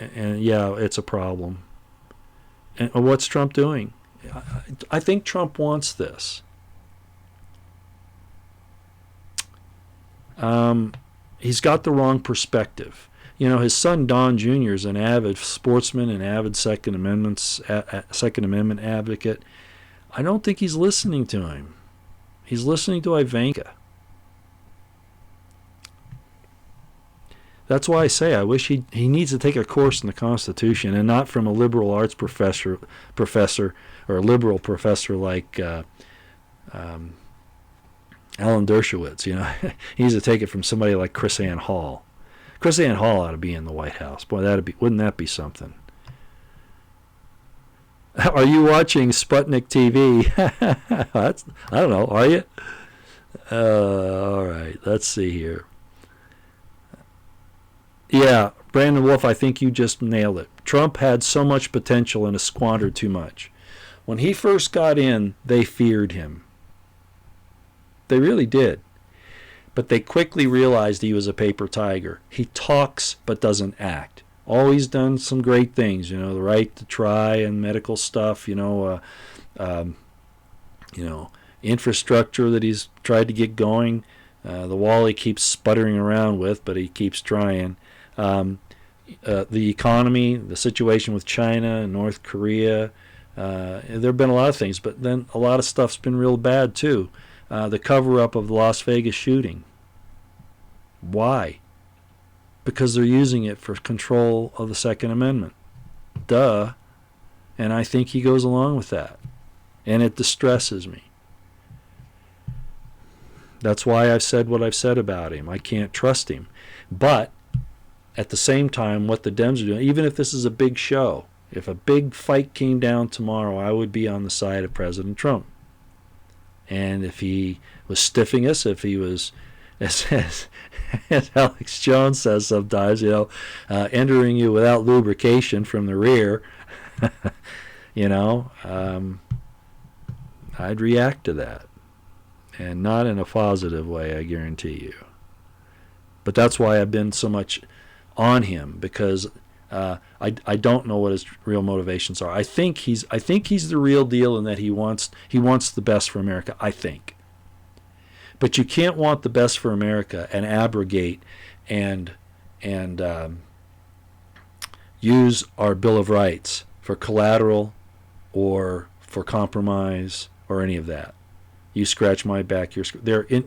yeah, it's a problem. And what's Trump doing? I think Trump wants this. He's got the wrong perspective. His son Don Jr. is an avid sportsman and avid Second Amendment advocate. I don't think he's listening to him. He's listening to Ivanka. That's why I say I wish he needs to take a course in the Constitution, and not from a liberal arts professor or a liberal professor like Alan Dershowitz. He needs to take it from somebody like Chris Ann Hall. Chris Ann Hall ought to be in the White House. Boy, wouldn't that be something? Are you watching Sputnik TV? I don't know. Are you? All right. Let's see here. Yeah, Brandon Wolf, I think you just nailed it. Trump had so much potential and has squandered too much. When he first got in, they feared him. They really did. But they quickly realized he was a paper tiger. He talks but doesn't act. Always done some great things, the right to try and medical stuff, infrastructure that he's tried to get going. The wall he keeps sputtering around with, but he keeps trying. The economy, the situation with China and North Korea. There have been a lot of things, but then a lot of stuff's been real bad too. The cover-up of the Las Vegas shooting. Why? Because they're using it for control of the Second Amendment. Duh. And I think he goes along with that. And it distresses me. That's why I've said what I've said about him. I can't trust him. But at the same time, what the Dems are doing, even if this is a big show, if a big fight came down tomorrow, I would be on the side of President Trump. And if he was stiffing us, if he was, as Alex Jones says sometimes, entering you without lubrication from the rear, I'd react to that. And not in a positive way, I guarantee you. But that's why I've been so much on him, because I don't know what his real motivations are. I think he's the real deal in that he wants the best for America, I think. But you can't want the best for America and abrogate and use our Bill of Rights for collateral or for compromise or any of that. You scratch my back, the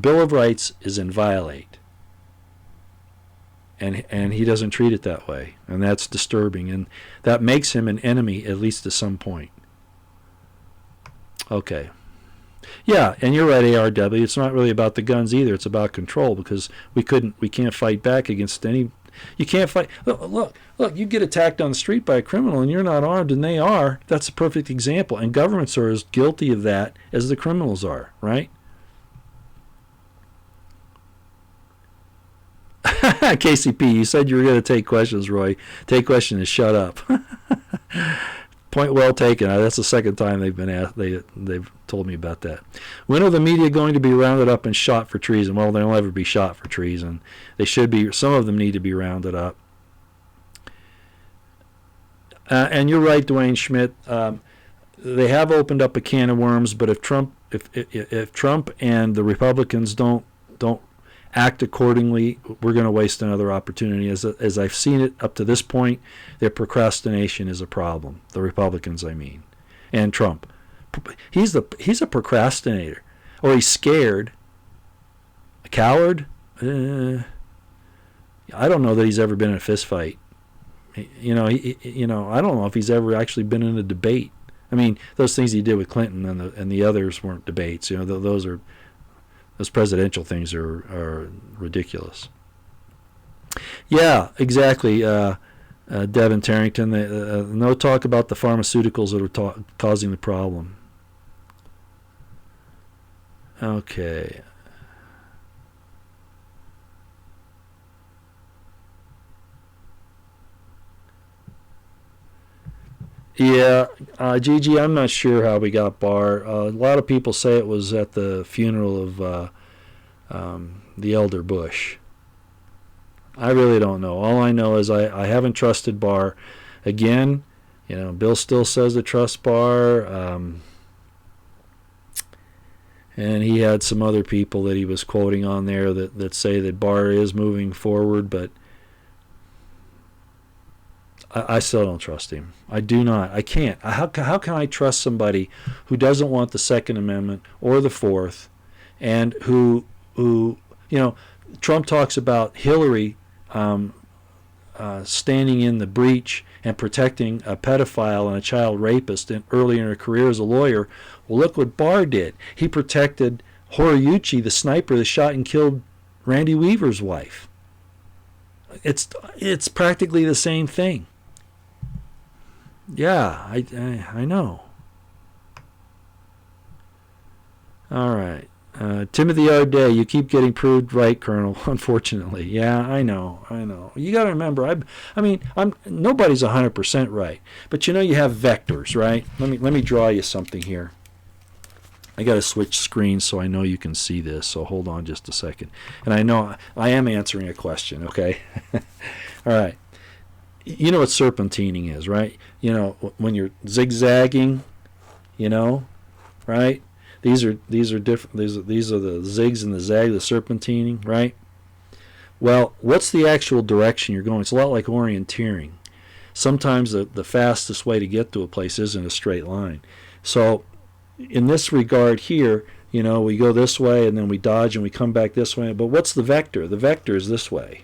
Bill of Rights is inviolate. And he doesn't treat it that way. And that's disturbing. And that makes him an enemy, at least to some point. Okay. Yeah, and you're right, ARW. It's not really about the guns either. It's about control, because we can't fight back against any. You can't fight. Look, you get attacked on the street by a criminal and you're not armed, and they are. That's a perfect example. And governments are as guilty of that as the criminals are, right? KCP, you said you were going to take questions, Roy. Take question and shut up. Point well taken. That's the second time they've been asked. They've told me about that. When are the media going to be rounded up and shot for treason? Well, they'll never be shot for treason. They should be. Some of them need to be rounded up. And you're right, Dwayne Schmidt. They have opened up a can of worms, but if Trump and the Republicans don't act accordingly, we're going to waste another opportunity. As I've seen it up to this point, their procrastination is a problem. The Republicans, I mean, and Trump. He's a procrastinator, or he's scared. A coward. I don't know that he's ever been in a fist fight. I don't know if he's ever actually been in a debate. I mean, those things he did with Clinton and the others weren't debates. Those presidential things are ridiculous. Yeah, exactly. Devin Tarrington. No talk about the pharmaceuticals that are causing the problem. Okay. Yeah, Gigi, I'm not sure how we got Barr. A lot of people say it was at the funeral of the elder Bush. I really don't know. All I know is I haven't trusted Barr. Again, Bill still says to trust Barr. And he had some other people that he was quoting on there that say that Barr is moving forward, but I still don't trust him. I do not. I can't. How can I trust somebody who doesn't want the Second Amendment or the Fourth, and who Trump talks about Hillary standing in the breach and protecting a pedophile and a child rapist early in her career as a lawyer. Well, look what Barr did. He protected Horiyuchi, the sniper that shot and killed Randy Weaver's wife. It's practically the same thing. Yeah, I know. All right. Timothy R. Day, you keep getting proved right, Colonel, unfortunately. Yeah, I know. You got to remember, nobody's 100% right. But you have vectors, right? Let me draw you something here. I got to switch screens so I know you can see this, so hold on just a second. And I know I am answering a question, okay? All right. You know what serpentining is, right? When you're zigzagging, right? These are different. These are the zigs and the zag, the serpentining, right? Well, what's the actual direction you're going? It's a lot like orienteering. Sometimes the fastest way to get to a place isn't a straight line. So in this regard here, we go this way and then we dodge and we come back this way. But what's the vector? The vector is this way.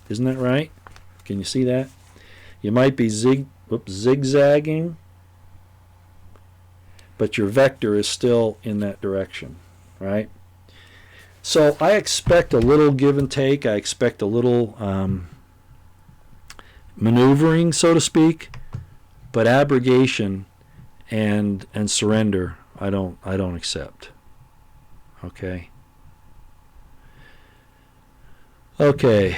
Isn't that right? Can you see that? You might be zigzagging, but your vector is still in that direction, right? So I expect a little give and take. I expect a little maneuvering, so to speak, but abrogation and surrender, I don't accept. Okay. Okay.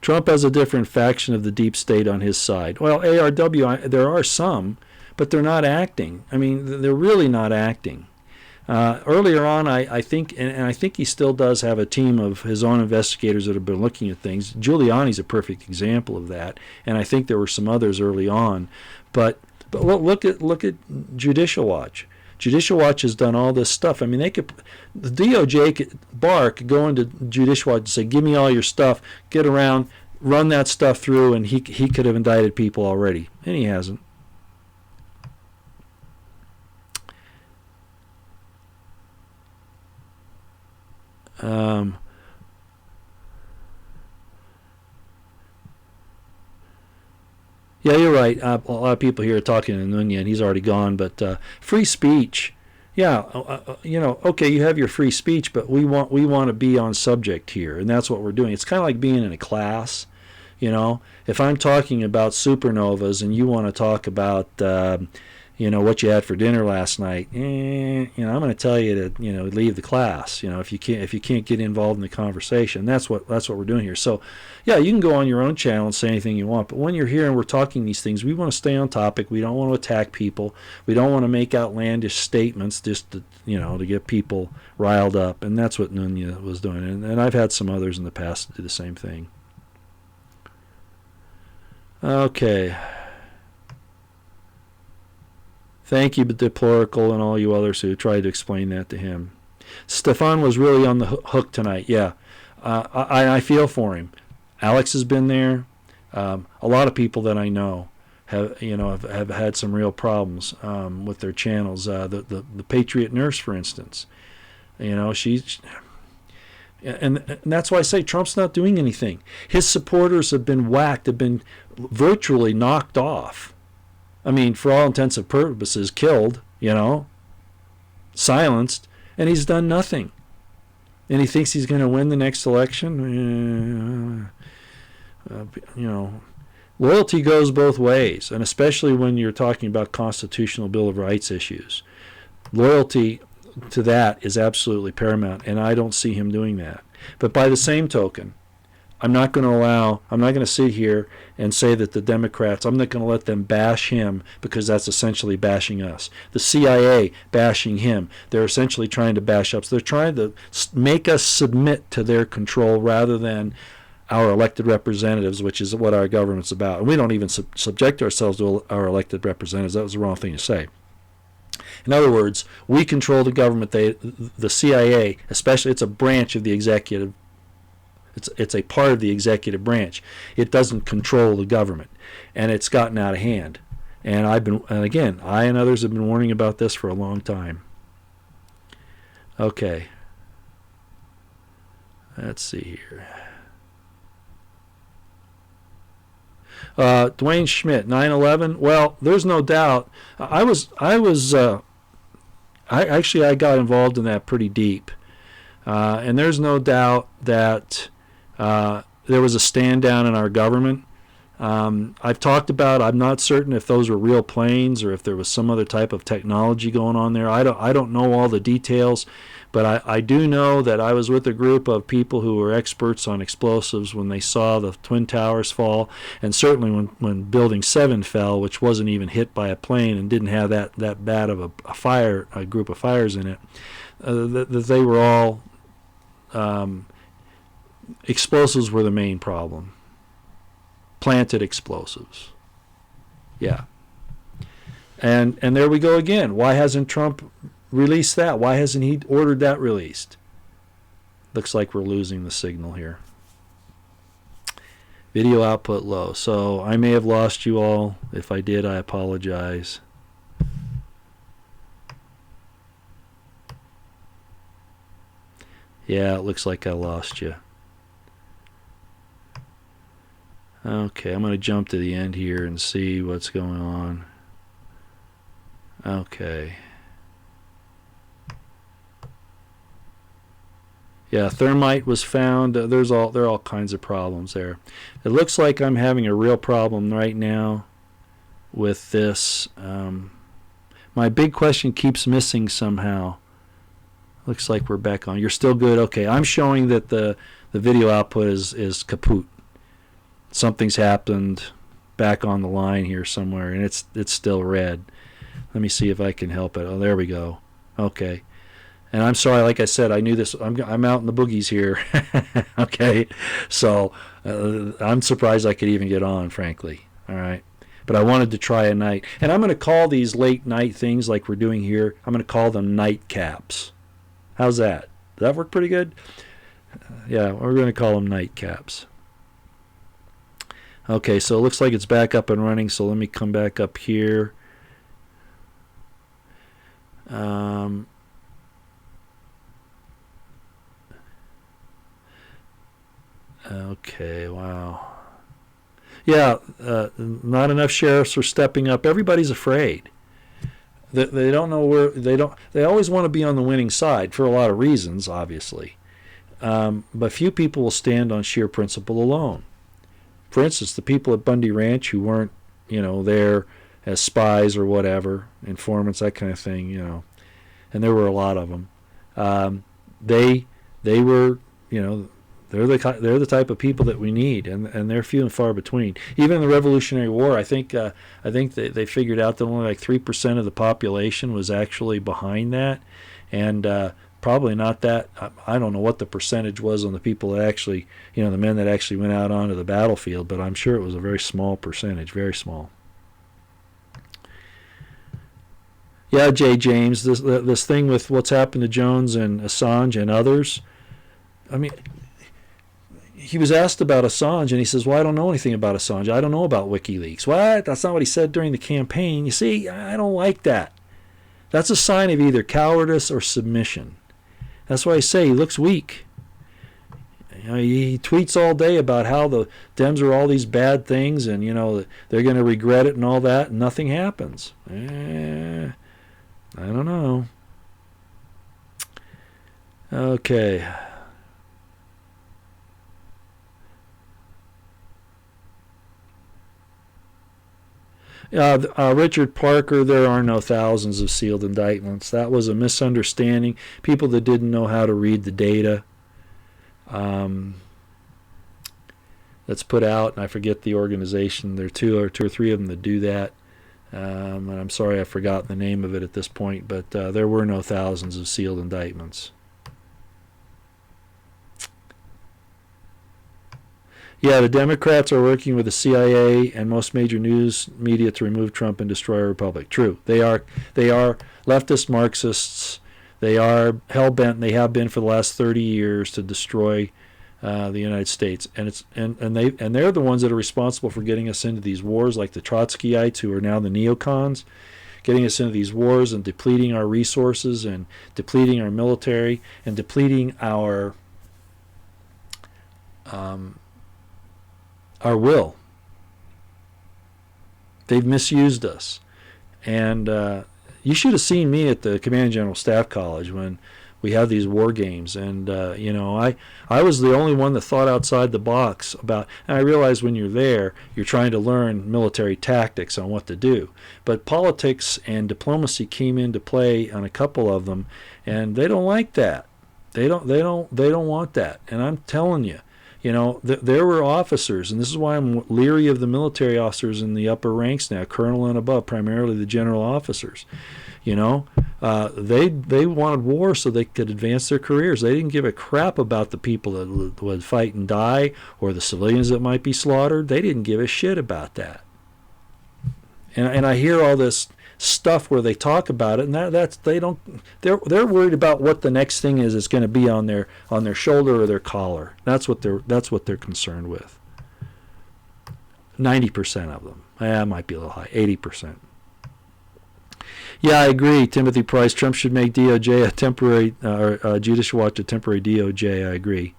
Trump has a different faction of the deep state on his side. Well, ARW, there are some, but they're not acting. They're really not acting. Earlier on, I think, and I think he still does have a team of his own investigators that have been looking at things. Giuliani's a perfect example of that, and I think there were some others early on. But look at Judicial Watch. Judicial Watch has done all this stuff. The DOJ, Barr could go into Judicial Watch and say, give me all your stuff, get around, run that stuff through, and he could have indicted people already. And he hasn't. Yeah, you're right. A lot of people here are talking to Nunya, and he's already gone. But free speech, yeah, okay, you have your free speech, but we want to be on subject here, and that's what we're doing. It's kind of like being in a class. If I'm talking about supernovas and you want to talk about what you had for dinner last night, I'm going to tell you to leave the class. If you can't get involved in the conversation, that's what we're doing here. So, yeah, you can go on your own channel and say anything you want, but when you're here and we're talking these things, we want to stay on topic. We don't want to attack people. We don't want to make outlandish statements just to get people riled up, and that's what Nunya was doing. And I've had some others in the past that do the same thing. Okay. Thank you, Deplorical, and all you others who tried to explain that to him. Stefan was really on the hook tonight. Yeah, I feel for him. Alex has been there. A lot of people that I know have had some real problems with their channels. The Patriot Nurse, for instance, she's. And that's why I say Trump's not doing anything. His supporters have been whacked, have been virtually knocked off. I mean, for all intents and purposes, killed, silenced, and he's done nothing. And he thinks he's going to win the next election. Loyalty goes both ways, and especially when you're talking about constitutional Bill of Rights issues. Loyalty to that is absolutely paramount, and I don't see him doing that. But by the same token, I'm not going to sit here and say that the Democrats, I'm not going to let them bash him, because that's essentially bashing us. The CIA bashing him. They're essentially trying to bash us. They're trying to make us submit to their control rather than our elected representatives, which is what our government's about. And we don't even subject ourselves to our elected representatives. That was the wrong thing to say. In other words, we control the government. The CIA, especially, it's a branch of the executive. It's a part of the executive branch. It doesn't control the government, and it's gotten out of hand. And I and others have been warning about this for a long time. Okay. Let's see here. Dwayne Schmidt, 9/11. Well, there's no doubt. I got involved in that pretty deep, and there's no doubt that there was a stand down in our government. I've talked about. I'm not certain if those were real planes or if there was some other type of technology going on there. I don't know all the details, but I do know that I was with a group of people who were experts on explosives when they saw the Twin Towers fall, and certainly when Building 7 fell, which wasn't even hit by a plane and didn't have that bad of a group of fires in it. That they were all explosives were the main problem. Planted explosives. Yeah. And there we go again. Why hasn't Trump released that? Why hasn't he ordered that released? Looks like we're losing the signal here. Video output low. So I may have lost you all. If I did, I apologize. Yeah, it looks like I lost you. Okay, I'm going to jump to the end here and see what's going on. Okay. Yeah, thermite was found. There are all kinds of problems there. It looks like I'm having a real problem right now with this. My big question keeps missing somehow. Looks like we're back on. You're still good? Okay, I'm showing that the video output is kaput. Something's happened back on the line here somewhere, and it's still red. Let me see if I can help it. Oh, there we go. Okay. And I'm sorry, like I said, I knew this. I'm out in the boogies here. Okay. So I'm surprised I could even get on, frankly. All right. But I wanted to try a night. And I'm going to call these late night things like we're doing here, I'm going to call them nightcaps. How's that? Does that work pretty good? Yeah, we're going to call them nightcaps. Okay, so it looks like it's back up and running, so let me come back up here. Okay, wow. Yeah, not enough sheriffs are stepping up. Everybody's afraid. They don't know where they always want to be on the winning side for a lot of reasons, obviously. But few people will stand on sheer principle alone. For instance, the people at Bundy Ranch who weren't, there as spies or whatever, informants, that kind of thing, and there were a lot of them. They were, they're the type of people that we need, and they're few and far between. Even in the Revolutionary War, I think they figured out that only like 3% of the population was actually behind that, and probably not that. I don't know what the percentage was on the people that actually, the men that actually went out onto the battlefield, but I'm sure it was a very small percentage, very small. Yeah, Jay James, this thing with what's happened to Jones and Assange and others. I mean, he was asked about Assange, and he says, well, I don't know anything about Assange. I don't know about WikiLeaks. What? That's not what he said during the campaign. You see, I don't like that. That's a sign of either cowardice or submission. That's why I say he looks weak. He tweets all day about how the Dems are all these bad things, and, they're going to regret it and all that, and nothing happens. I don't know. Okay. Richard Parker, there are no thousands of sealed indictments. That was a misunderstanding. People that didn't know how to read the data that's put out, and I forget the organization. There are two or three of them that do that. And I'm sorry I forgot the name of it at this point, but there were no thousands of sealed indictments. Yeah, the Democrats are working with the CIA and most major news media to remove Trump and destroy our republic. True. They are leftist Marxists. They are hell-bent, and they have been for the last 30 years, to destroy the United States. And they're the ones that are responsible for getting us into these wars, like the Trotskyites, who are now the neocons, getting us into these wars and depleting our resources and depleting our military and depleting our will. They've misused us. And you should have seen me at the Command General Staff College when we had these war games. And, I was the only one that thought outside the box about, and I realize when you're there, you're trying to learn military tactics on what to do. But politics and diplomacy came into play on a couple of them, and they don't like that. They don't want that. And I'm telling you, there were officers, and this is why I'm leery of the military officers in the upper ranks now, colonel and above, primarily the general officers. They wanted war so they could advance their careers. They didn't give a crap about the people that would fight and die or the civilians that might be slaughtered. They didn't give a shit about that. And I hear all this stuff where they talk about it, and they're worried about what the next thing is that's going to be on their shoulder or their collar. That's what they're concerned with. 90% of them. It might be a little high. 80%. Yeah, I agree. Timothy Price. Trump should make DOJ a temporary, or Judicial Watch a temporary DOJ. I agree.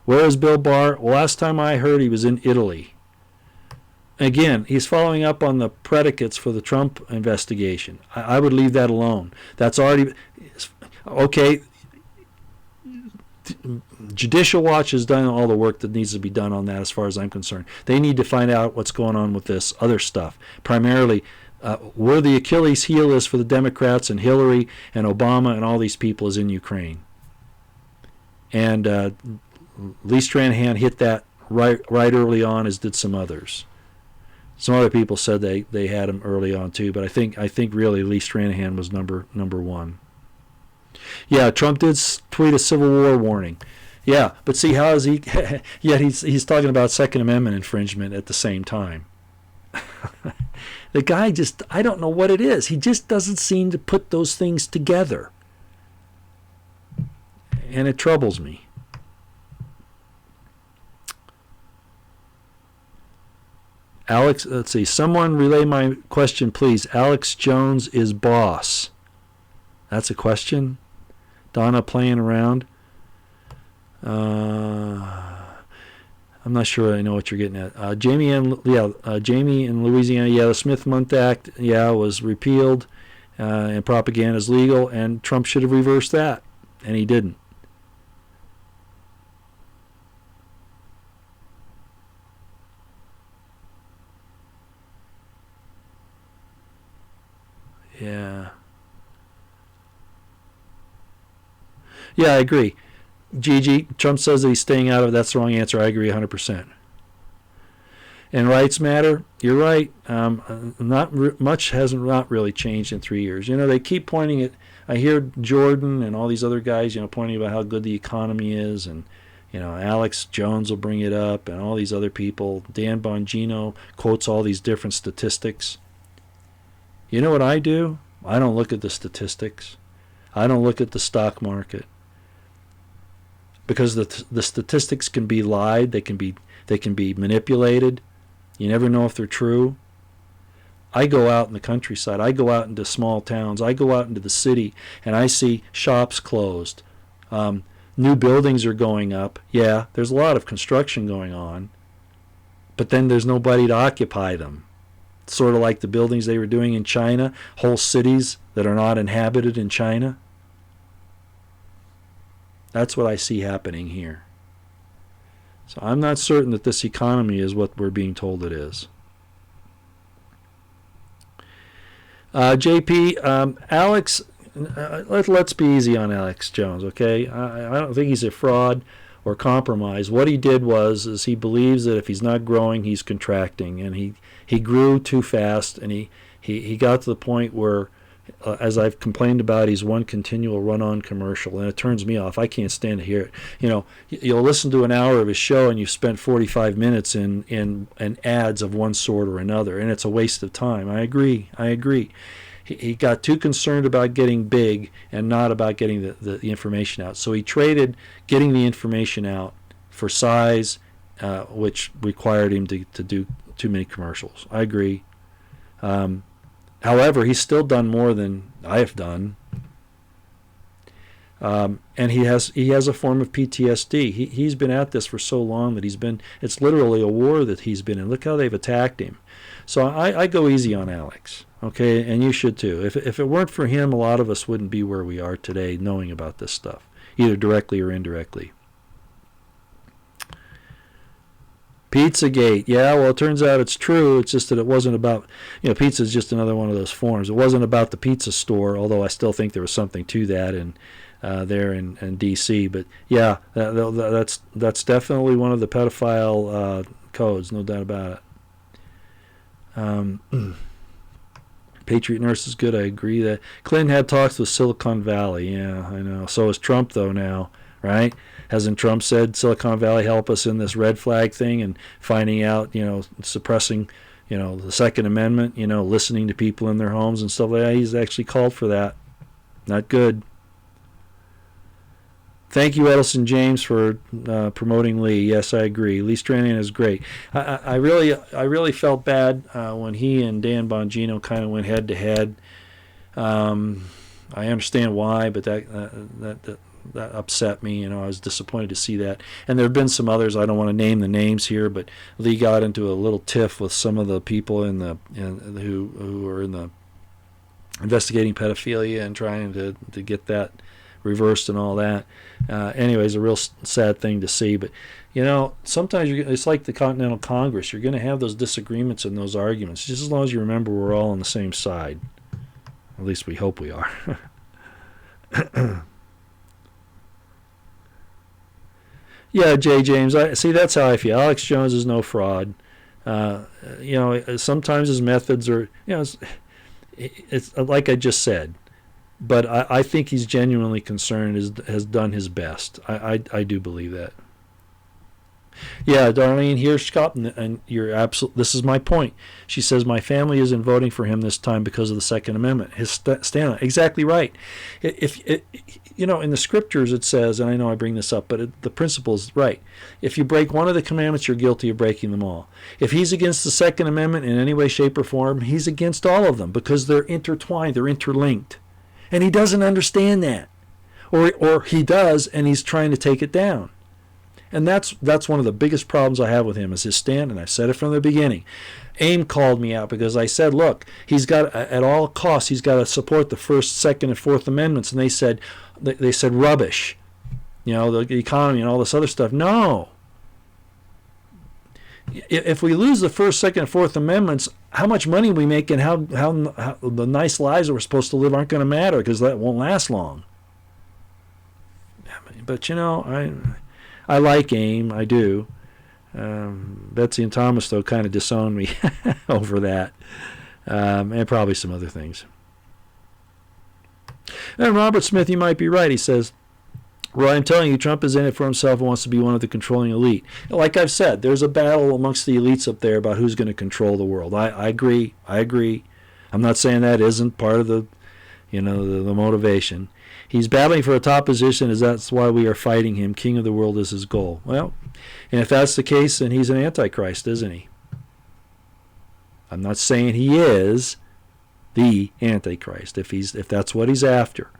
Where is Bill Barr? Well, last time I heard, he was in Italy. Again, he's following up on the predicates for the Trump investigation. I would leave that alone. That's already okay. Judicial Watch has done all the work that needs to be done on that, as far as I'm concerned. They need to find out what's going on with this other stuff. Primarily, where the Achilles heel is for the Democrats and Hillary and Obama and all these people is in Ukraine. And Lee Stranahan hit that right early on, as did some others. Some other people said they had him early on too, but I think really Lee Stranahan was number one. Yeah, Trump did tweet a Civil War warning. Yeah, but see, how is he? Yet he's talking about Second Amendment infringement at the same time. The guy I don't know what it is. He just doesn't seem to put those things together, and it troubles me. Alex, let's see. Someone relay my question, please. Alex Jones is boss. That's a question. Donna playing around. I'm not sure I know what you're getting at. Jamie in Louisiana. Yeah, the Smith-Mundt Act. Yeah, was repealed, and propaganda is legal. And Trump should have reversed that, and he didn't. Yeah. Yeah, I agree. Gigi, Trump says that he's staying out of it. That's the wrong answer. I agree 100%. And rights matter. You're right. Much hasn't not really changed in 3 years. They keep pointing at. I hear Jordan and all these other guys, pointing about how good the economy is, and Alex Jones will bring it up, and all these other people. Dan Bongino quotes all these different statistics. You know what I do? I don't look at the statistics. I don't look at the stock market, because the statistics can be lied. They can be manipulated. You never know if they're true. I go out in the countryside. I go out into small towns. I go out into the city, and I see shops closed. New buildings are going up. Yeah, there's a lot of construction going on, but then there's nobody to occupy them. Sort of like the buildings they were doing in China, whole cities that are not inhabited in China. That's what I see happening here. So I'm not certain that this economy is what we're being told it is. JP, Alex, let's be easy on Alex Jones, okay? I don't think he's a fraud or compromise. What he did is he believes that if he's not growing, he's contracting, and he grew too fast, and he got to the point where, as I've complained about, he's one continual run-on commercial, and it turns me off. I can't stand to hear it. You'll listen to an hour of his show, and you've spent 45 minutes in ads of one sort or another, and it's a waste of time. I agree. He got too concerned about getting big and not about getting the information out. So he traded getting the information out for size, which required him to do too many commercials. I agree. However, he's still done more than I have done, and he has a form of PTSD. He's been at this for so long that it's literally a war that he's been in. Look how they've attacked him. So I go easy on Alex, okay, and you should too. If it weren't for him, a lot of us wouldn't be where we are today, knowing about this stuff, either directly or indirectly. Pizzagate. Yeah, well, it turns out it's true. It's just that it wasn't about, pizza is just another one of those forms. It wasn't about the pizza store, although I still think there was something to that there in D.C. But yeah, that's definitely one of the pedophile codes, no doubt about it. Patriot Nurse is good. I agree that Clinton had talks with Silicon Valley. Yeah, I know. So is Trump, though, now, right? Hasn't Trump said Silicon Valley help us in this red flag thing and finding out, suppressing, the Second Amendment, listening to people in their homes and stuff like that? He's actually called for that. Not good. Thank you, Edison James, for promoting Lee. Yes, I agree. Lee Stranahan is great. I really felt bad when he and Dan Bongino kind of went head to head. I understand why, but that upset me. I was disappointed to see that. And there have been some others. I don't want to name the names here, but Lee got into a little tiff with some of the people who are in the investigating pedophilia and trying to get that reversed and all that. Anyways, a real sad thing to see. But sometimes it's like the Continental Congress. You're going to have those disagreements and those arguments, just as long as you remember we're all on the same side. At least we hope we are. Yeah, Jay James. See, that's how I feel. Alex Jones is no fraud. Sometimes his methods are, it's like I just said. But I think he's genuinely concerned, has done his best. I do believe that. Yeah, Darlene Hirschkopf, and you're absolutely. This is my point. She says my family isn't voting for him this time because of the Second Amendment. His stand, exactly right. In the scriptures it says, and I know I bring this up, but the principle is right. If you break one of the commandments, you're guilty of breaking them all. If he's against the Second Amendment in any way, shape, or form, he's against all of them because they're intertwined, they're interlinked, and he doesn't understand that, or he does, and he's trying to take it down. And that's one of the biggest problems I have with him is his stand, and I've said it from the beginning. AIM called me out because I said, look, he's got, at all costs, he's got to support the First, Second, and Fourth Amendments. And they said rubbish, the economy and all this other stuff. No. If we lose the First, Second, and Fourth Amendments, how much money we make and how the nice lives that we're supposed to live aren't going to matter because that won't last long. But, I like AIM, I do. Betsy and Thomas, though, kind of disowned me over that, and probably some other things. And Robert Smith, you might be right. He says, well, I'm telling you, Trump is in it for himself and wants to be one of the controlling elite. Like I've said, there's a battle amongst the elites up there about who's going to control the world. I agree. I'm not saying that isn't part of the motivation. He's battling for a top position, as that's why we are fighting him. King of the world is his goal. Well, and if that's the case, then he's an antichrist, isn't he? I'm not saying he is the antichrist, if that's what he's after.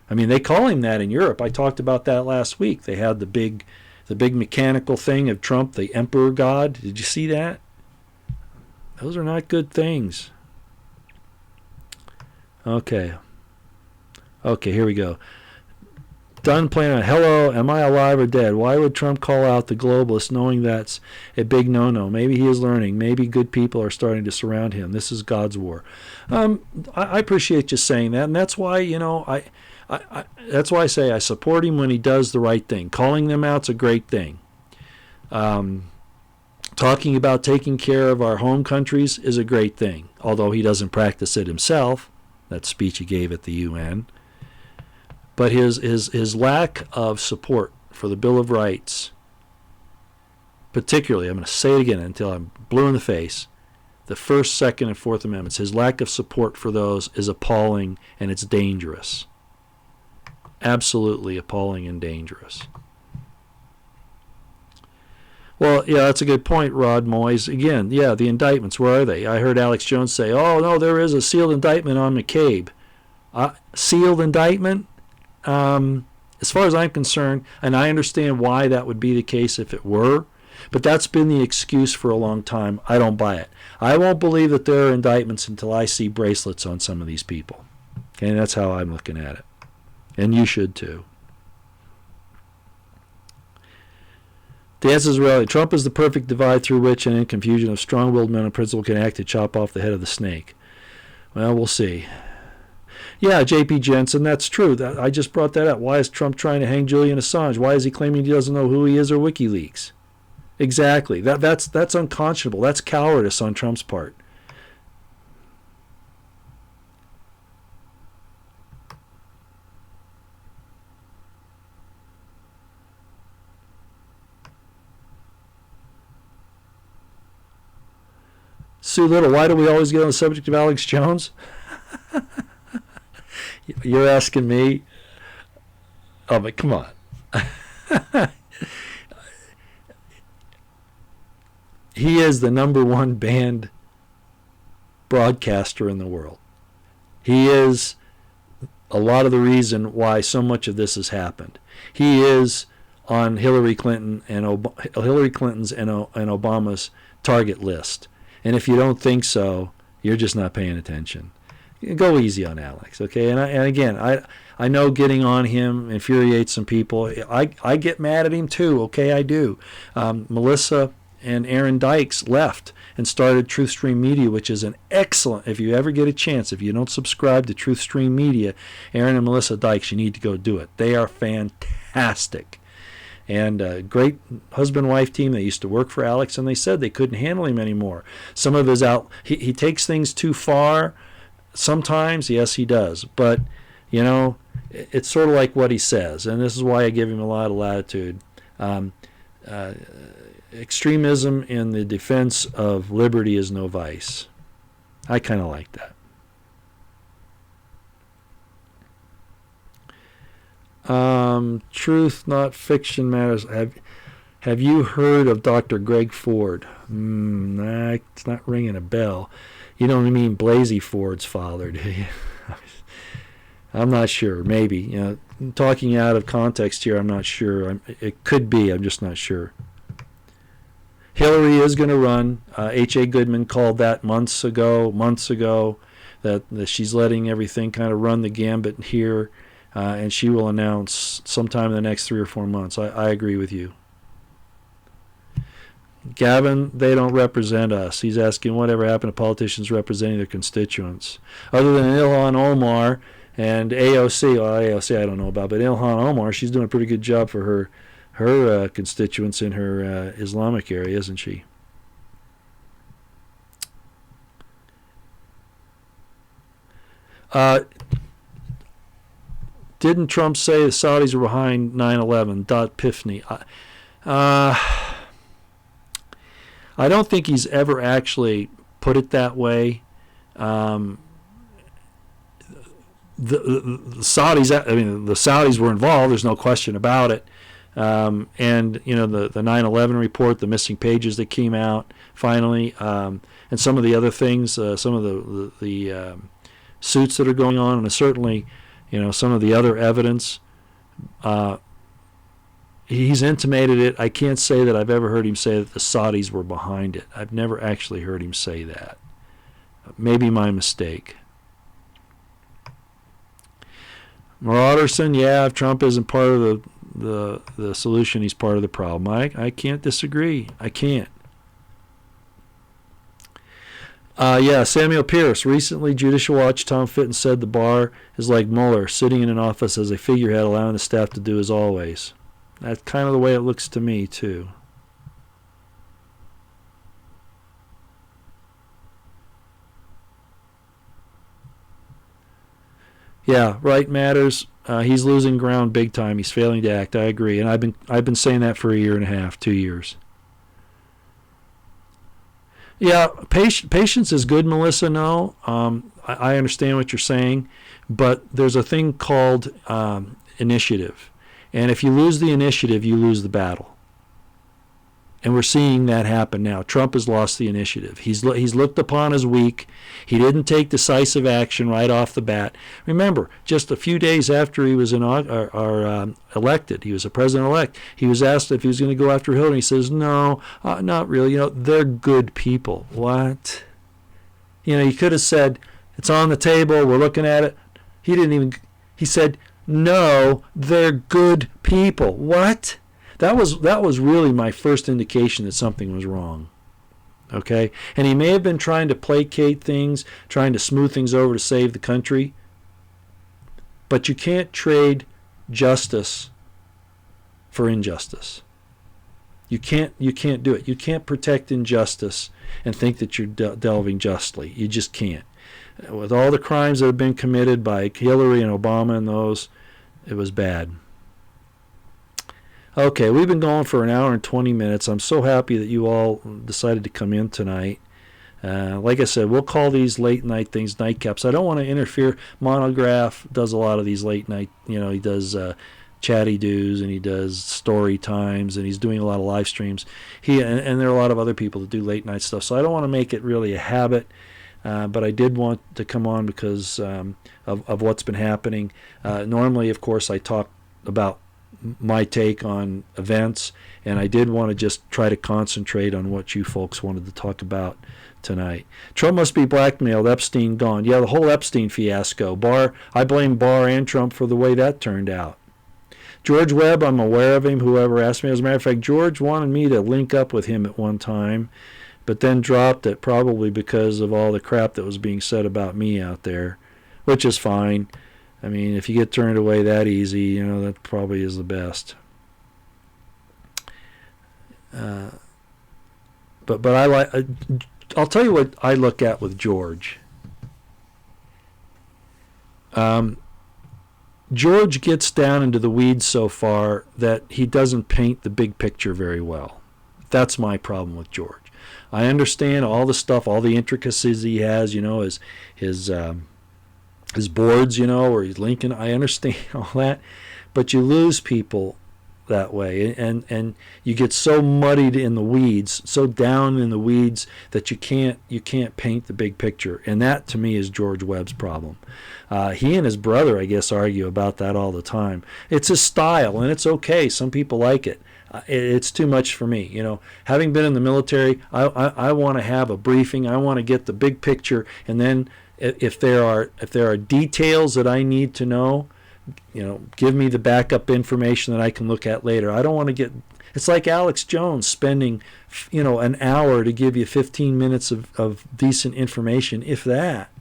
I mean, they call him that in Europe. I talked about that last week. They had the big mechanical thing of Trump, the emperor god. Did you see that? Those are not good things. Okay, here we go. Done playing on, hello, am I alive or dead? Why would Trump call out the globalists knowing that's a big no-no? Maybe he is learning. Maybe good people are starting to surround him. This is God's war. I appreciate you saying that, and that's why, that's why I say I support him when he does the right thing. Calling them out's a great thing. Talking about taking care of our home countries is a great thing, although he doesn't practice it himself. That speech he gave at the UN. But his lack of support for the Bill of Rights, particularly, I'm going to say it again until I'm blue in the face, the First, Second, and Fourth Amendments, his lack of support for those is appalling, and it's dangerous. Absolutely appalling and dangerous. Well, yeah, that's a good point, Rod Moyes. Again, yeah, the indictments, where are they? I heard Alex Jones say, oh, no, there is a sealed indictment on McCabe. Sealed indictment? As far as I'm concerned, and I understand why that would be the case if it were, but that's been the excuse for a long time. I don't buy it. I won't believe that there are indictments until I see bracelets on some of these people. Okay, and that's how I'm looking at it. And you should too. The answer is reality. Trump is the perfect divide through which an inconfusion of strong-willed men of principle can act to chop off the head of the snake. Well, we'll see. Yeah, J.P. Jensen, that's true. I just brought that up. Why is Trump trying to hang Julian Assange? Why is he claiming he doesn't know who he is or WikiLeaks? Exactly. That's unconscionable. That's cowardice on Trump's part. Sue Little, why do we always get on the subject of Alex Jones? You're asking me? Oh, but come on. He is the number one banned broadcaster in the world. He is a lot of the reason why so much of this has happened. He is on Hillary Clinton's and Obama's target list. And if you don't think so, you're just not paying attention. Go easy on Alex, okay? And again, I know getting on him infuriates some people. I get mad at him too, okay? I do. Melissa and Aaron Dykes left and started TruthStream Media, which is an excellent, if you ever get a chance, if you don't subscribe to TruthStream Media, Aaron and Melissa Dykes, you need to go do it. They are fantastic. And a great husband-wife team. They used to work for Alex, and they said they couldn't handle him anymore. Some of his he takes things too far. Sometimes, yes, he does. But, it's sort of like what he says, and this is why I give him a lot of latitude. Extremism in the defense of liberty is no vice. I kind of like that. Truth, not fiction, matters. Have you heard of Dr. Greg Ford? Nah, it's not ringing a bell. You don't mean Blasey Ford's father, do you? I'm not sure. Maybe. Talking out of context here, I'm not sure. It could be. I'm just not sure. Hillary is going to run. H.A. Goodman called that months ago, that she's letting everything kind of run the gambit here. And she will announce sometime in the next 3 or 4 months. I agree with you. Gavin, they don't represent us. He's asking whatever happened to politicians representing their constituents. Other than Ilhan Omar and AOC, well, AOC I don't know about, but Ilhan Omar, she's doing a pretty good job for her constituents in her Islamic area, isn't she? Didn't Trump say the Saudis were behind 9/11? Piffney. I don't think he's ever actually put it that way. The Saudis, I mean, the Saudis were involved. There's no question about it. And you know, the 9/11 report, the missing pages that came out finally, and some of the other things, some of the suits that are going on, and certainly, you know, some of the other evidence. He's intimated it. I can't say that I've ever heard him say that the Saudis were behind it. I've never actually heard him say that. Maybe my mistake. Marauderson, yeah, if Trump isn't part of the solution, he's part of the problem. I can't disagree. I can't. Yeah, Samuel Pierce. Recently, Judicial Watch Tom Fitton said the bar is like Mueller, sitting in an office as a figurehead, allowing the staff to do as always. That's kind of the way it looks to me, too. Yeah, right matters. He's losing ground big time. He's failing to act. I agree, and I've been saying that for a year and a half, 2 years. Yeah, patience is good, Melissa. No, I understand what you're saying, but there's a thing called initiative. And if you lose the initiative, you lose the battle. And we're seeing that happen now. Trump has lost the initiative. He's looked upon as weak. He didn't take decisive action right off the bat. Remember, just a few days after he was elected, he was a president-elect, he was asked if he was going to go after Hillary. He says, no, not really. You know, they're good people. What? You know, he could have said, it's on the table, we're looking at it. He said, no, they're good people. What? That was really my first indication that something was wrong. Okay? And he may have been trying to placate things, trying to smooth things over to save the country. But you can't trade justice for injustice. You can't do it. You can't protect injustice and think that you're delving justly. You just can't. With all the crimes that have been committed by Hillary and Obama and those, it was bad. Okay, we've been going for an hour and 20 minutes. I'm so happy that you all decided to come in tonight. Like I said, we'll call these late night things nightcaps. I don't want to interfere. Monograph does a lot of these late night, you know, he does chatty doos and he does story times and he's doing a lot of live streams. And there are a lot of other people that do late night stuff. So I don't want to make it really a habit. But I did want to come on because of what's been happening. Normally, of course, I talk about my take on events, and I did want to just try to concentrate on what you folks wanted to talk about tonight. Trump must be blackmailed, Epstein gone. Yeah, the whole Epstein fiasco. I blame Barr and Trump for the way that turned out. George Webb, I'm aware of him, whoever asked me. As a matter of fact, George wanted me to link up with him at one time, but then dropped it probably because of all the crap that was being said about me out there, which is fine. I mean, if you get turned away that easy, you know, that probably is the best. But I'll tell you what I look at with George. George gets down into the weeds so far that he doesn't paint the big picture very well. That's my problem with George. I understand all the stuff, all the intricacies he has, you know, his boards, you know, or he's linking. I understand all that, but you lose people that way, and you get so muddied in the weeds, so down in the weeds that you can't paint the big picture, and that to me is George Webb's problem. He and his brother, I guess, argue about that all the time. It's his style, and it's okay. Some people like it. It's too much for me, you know. Having been in the military, I want to have a briefing. I want to get the big picture, and then if there are details that I need to know, you know, give me the backup information that I can look at later. I don't want to get. It's like Alex Jones spending, you know, an hour to give you 15 minutes of decent information, if that.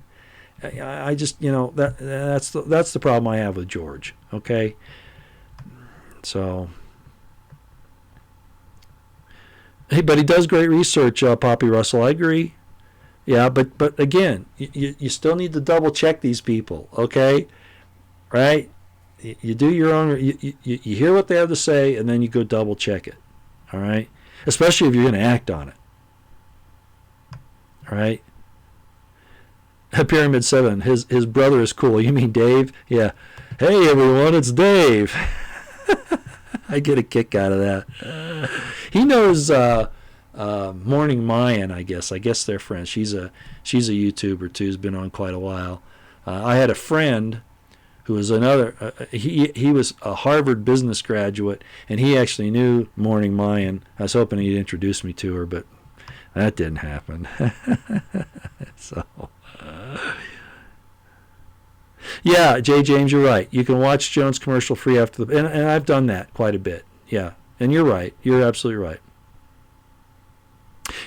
I just, you know, that's the problem I have with George. Okay, so. Hey, but he does great research, Poppy Russell. I agree. Yeah, but again, you still need to double check these people, okay? Right? You do your own. You hear what they have to say, and then you go double check it. All right? Especially if you're going to act on it. All right? Pyramid 7, his brother is cool. You mean Dave? Yeah. Hey, everyone, it's Dave. I get a kick out of that. He knows Morning Mayan, I guess. I guess they're friends. She's a YouTuber, too, who's been on quite a while. I had a friend who was another, he was a Harvard business graduate, and he actually knew Morning Mayan. I was hoping he'd introduce me to her, but that didn't happen. So... yeah, Jay James, you're right. You can watch Jones commercial free after the... And I've done that quite a bit. Yeah, and you're right. You're absolutely right.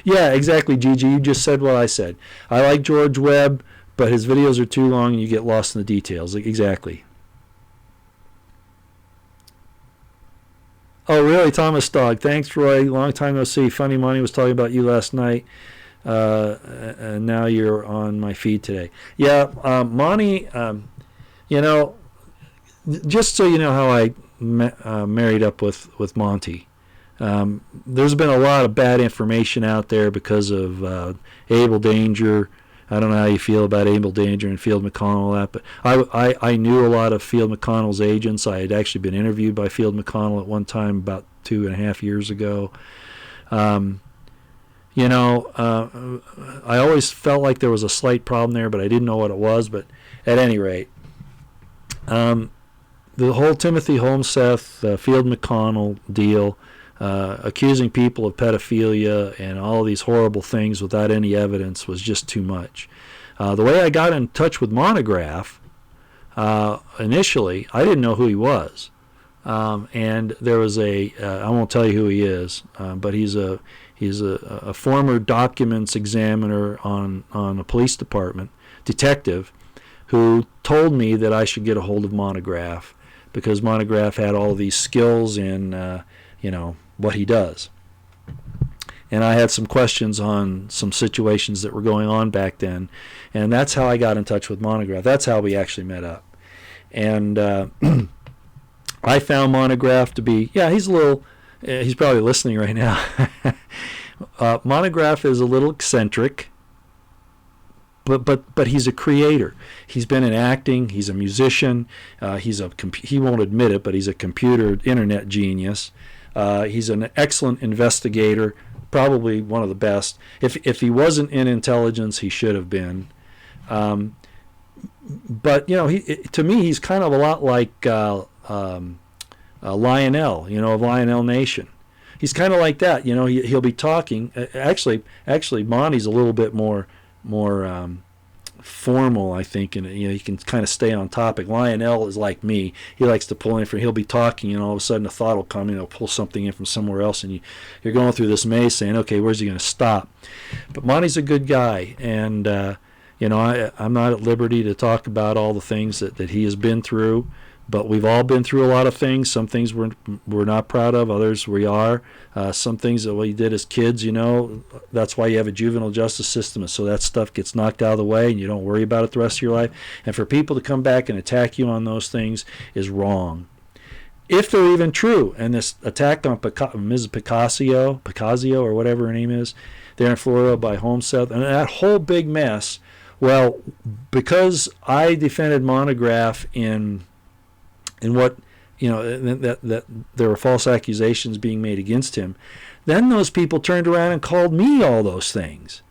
Yeah, exactly, Gigi. You just said what I said. I like George Webb, but his videos are too long and you get lost in the details. Exactly. Oh, really? Thomas Dog. Thanks, Roy. Long time no see. Funny Money was talking about you last night. And now you're on my feed today. Yeah, Monty, just so you know how I married up with Monty. There's been a lot of bad information out there because of Abel Danger. I don't know how you feel about Abel Danger and Field McConnell, that, but I knew a lot of Field McConnell's agents. I had actually been interviewed by Field McConnell at one time about 2.5 years ago. I always felt like there was a slight problem there, but I didn't know what it was. But at any rate, the whole Timothy Holmseth, Field McConnell deal, accusing people of pedophilia and all these horrible things without any evidence was just too much. The way I got in touch with Monograph, initially, I didn't know who he was. And there was I won't tell you who he is, but he's a former documents examiner on a police department, detective, who told me that I should get a hold of Monograph because Monograph had all these skills in, what he does. And I had some questions on some situations that were going on back then, and that's how I got in touch with Monograph. That's how we actually met up. And I found Monograph to be, he's probably listening right now. Monograph is a little eccentric, but he's a creator. He's been in acting. He's a musician. He won't admit it, but he's a computer internet genius. He's an excellent investigator, probably one of the best. If he wasn't in intelligence, he should have been. But to me, he's kind of a lot like Lionel, of Lionel Nation. He's kind of like that, he'll be talking. Actually, Monty's a little bit more formal, I think, and he can kind of stay on topic. Lionel is like me. He likes to pull in he'll be talking, and all of a sudden a thought will come, and he'll pull something in from somewhere else, and you're going through this maze saying, okay, where's he going to stop? But Monty's a good guy, and I'm not at liberty to talk about all the things that he has been through. But we've all been through a lot of things. Some things we're not proud of. Others we are. Some things that we did as kids, that's why you have a juvenile justice system, so that stuff gets knocked out of the way and you don't worry about it the rest of your life. And for people to come back and attack you on those things is wrong. If they're even true. And this attack on Mrs. Picasso, or whatever her name is, there in Florida by Holmseth, and that whole big mess, well, because I defended Monograph in what, that there were false accusations being made against him, then those people turned around and called me all those things.